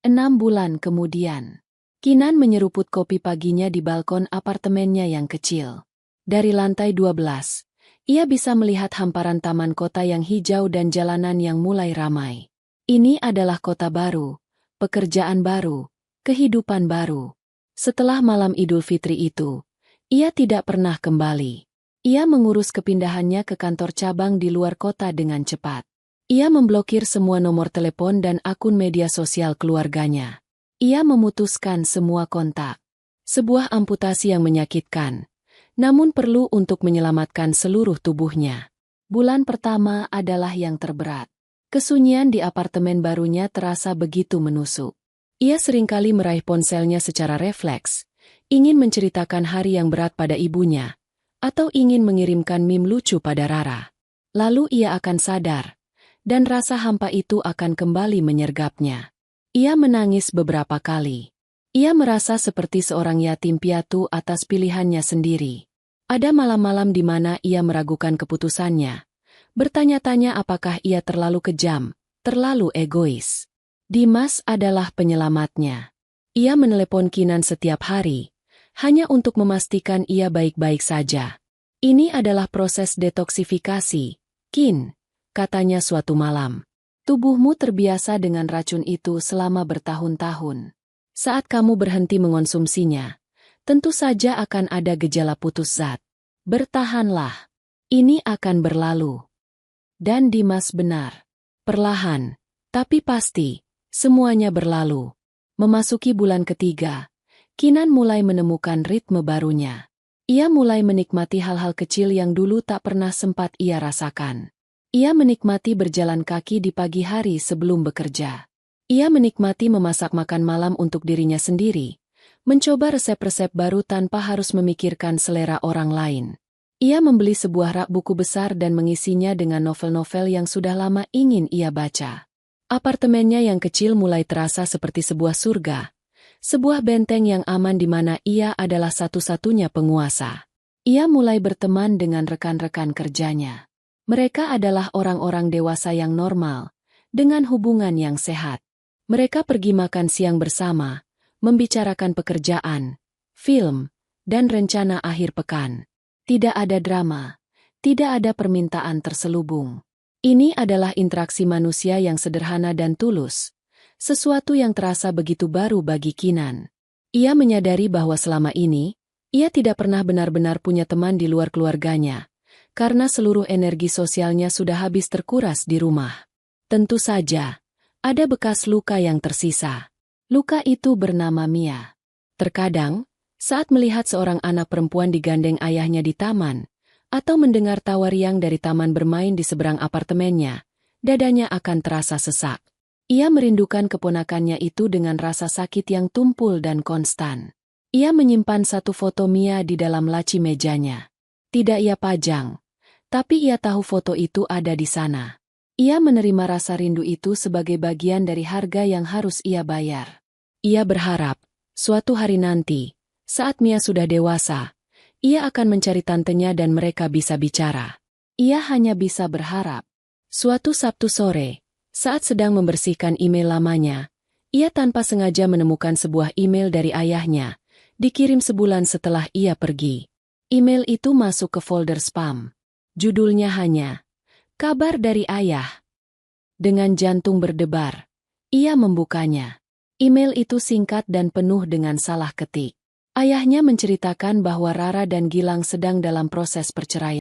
6 bulan kemudian, Kinan menyeruput kopi paginya di balkon apartemennya yang kecil. Dari lantai 12, ia bisa melihat hamparan taman kota yang hijau dan jalanan yang mulai ramai. Ini adalah kota baru, pekerjaan baru, kehidupan baru. Setelah malam Idul Fitri itu, ia tidak pernah kembali. Ia mengurus kepindahannya ke kantor cabang di luar kota dengan cepat. Ia memblokir semua nomor telepon dan akun media sosial keluarganya. Ia memutuskan semua kontak. Sebuah amputasi yang menyakitkan, namun perlu untuk menyelamatkan seluruh tubuhnya. Bulan pertama adalah yang terberat. Kesunyian di apartemen barunya terasa begitu menusuk. Ia seringkali meraih ponselnya secara refleks, ingin menceritakan hari yang berat pada ibunya, atau ingin mengirimkan meme lucu pada Rara. Lalu ia akan sadar, dan rasa hampa itu akan kembali menyergapnya. Ia menangis beberapa kali. Ia merasa seperti seorang yatim piatu atas pilihannya sendiri. Ada malam-malam di mana ia meragukan keputusannya, bertanya-tanya apakah ia terlalu kejam, terlalu egois. Dimas adalah penyelamatnya. Ia menelepon Kinan setiap hari, hanya untuk memastikan ia baik-baik saja. Ini adalah proses detoksifikasi, Kin, katanya suatu malam. Tubuhmu terbiasa dengan racun itu selama bertahun-tahun. Saat kamu berhenti mengonsumsinya, tentu saja akan ada gejala putus zat. Bertahanlah. Ini akan berlalu. Dan Dimas benar. Perlahan, tapi pasti, semuanya berlalu. Memasuki bulan ketiga, Kinan mulai menemukan ritme barunya. Ia mulai menikmati hal-hal kecil yang dulu tak pernah sempat ia rasakan. Ia menikmati berjalan kaki di pagi hari sebelum bekerja. Ia menikmati memasak makan malam untuk dirinya sendiri, mencoba resep-resep baru tanpa harus memikirkan selera orang lain. Ia membeli sebuah rak buku besar dan mengisinya dengan novel-novel yang sudah lama ingin ia baca. Apartemennya yang kecil mulai terasa seperti sebuah surga, sebuah benteng yang aman di mana ia adalah satu-satunya penguasa. Ia mulai berteman dengan rekan-rekan kerjanya. Mereka adalah orang-orang dewasa yang normal, dengan hubungan yang sehat. Mereka pergi makan siang bersama, membicarakan pekerjaan, film, dan rencana akhir pekan. Tidak ada drama, tidak ada permintaan terselubung. Ini adalah interaksi manusia yang sederhana dan tulus, sesuatu yang terasa begitu baru bagi Kinan. Ia menyadari bahwa selama ini, ia tidak pernah benar-benar punya teman di luar keluarganya, karena seluruh energi sosialnya sudah habis terkuras di rumah. Tentu saja, ada bekas luka yang tersisa. Luka itu bernama Mia. Terkadang, saat melihat seorang anak perempuan digandeng ayahnya di taman, atau mendengar tawa riang dari taman bermain di seberang apartemennya, dadanya akan terasa sesak. Ia merindukan keponakannya itu dengan rasa sakit yang tumpul dan konstan. Ia menyimpan satu foto Mia di dalam laci mejanya. Tidak ia pajang, tapi ia tahu foto itu ada di sana. Ia menerima rasa rindu itu sebagai bagian dari harga yang harus ia bayar. Ia berharap, suatu hari nanti, saat Mia sudah dewasa, ia akan mencari tantenya dan mereka bisa bicara. Ia hanya bisa berharap. Suatu Sabtu sore, saat sedang membersihkan email lamanya, ia tanpa sengaja menemukan sebuah email dari ayahnya, dikirim sebulan setelah ia pergi. Email itu masuk ke folder spam. Judulnya hanya, "Kabar dari Ayah." Dengan jantung berdebar, ia membukanya. Email itu singkat dan penuh dengan salah ketik. Ayahnya menceritakan bahwa Rara dan Gilang sedang dalam proses perceraian.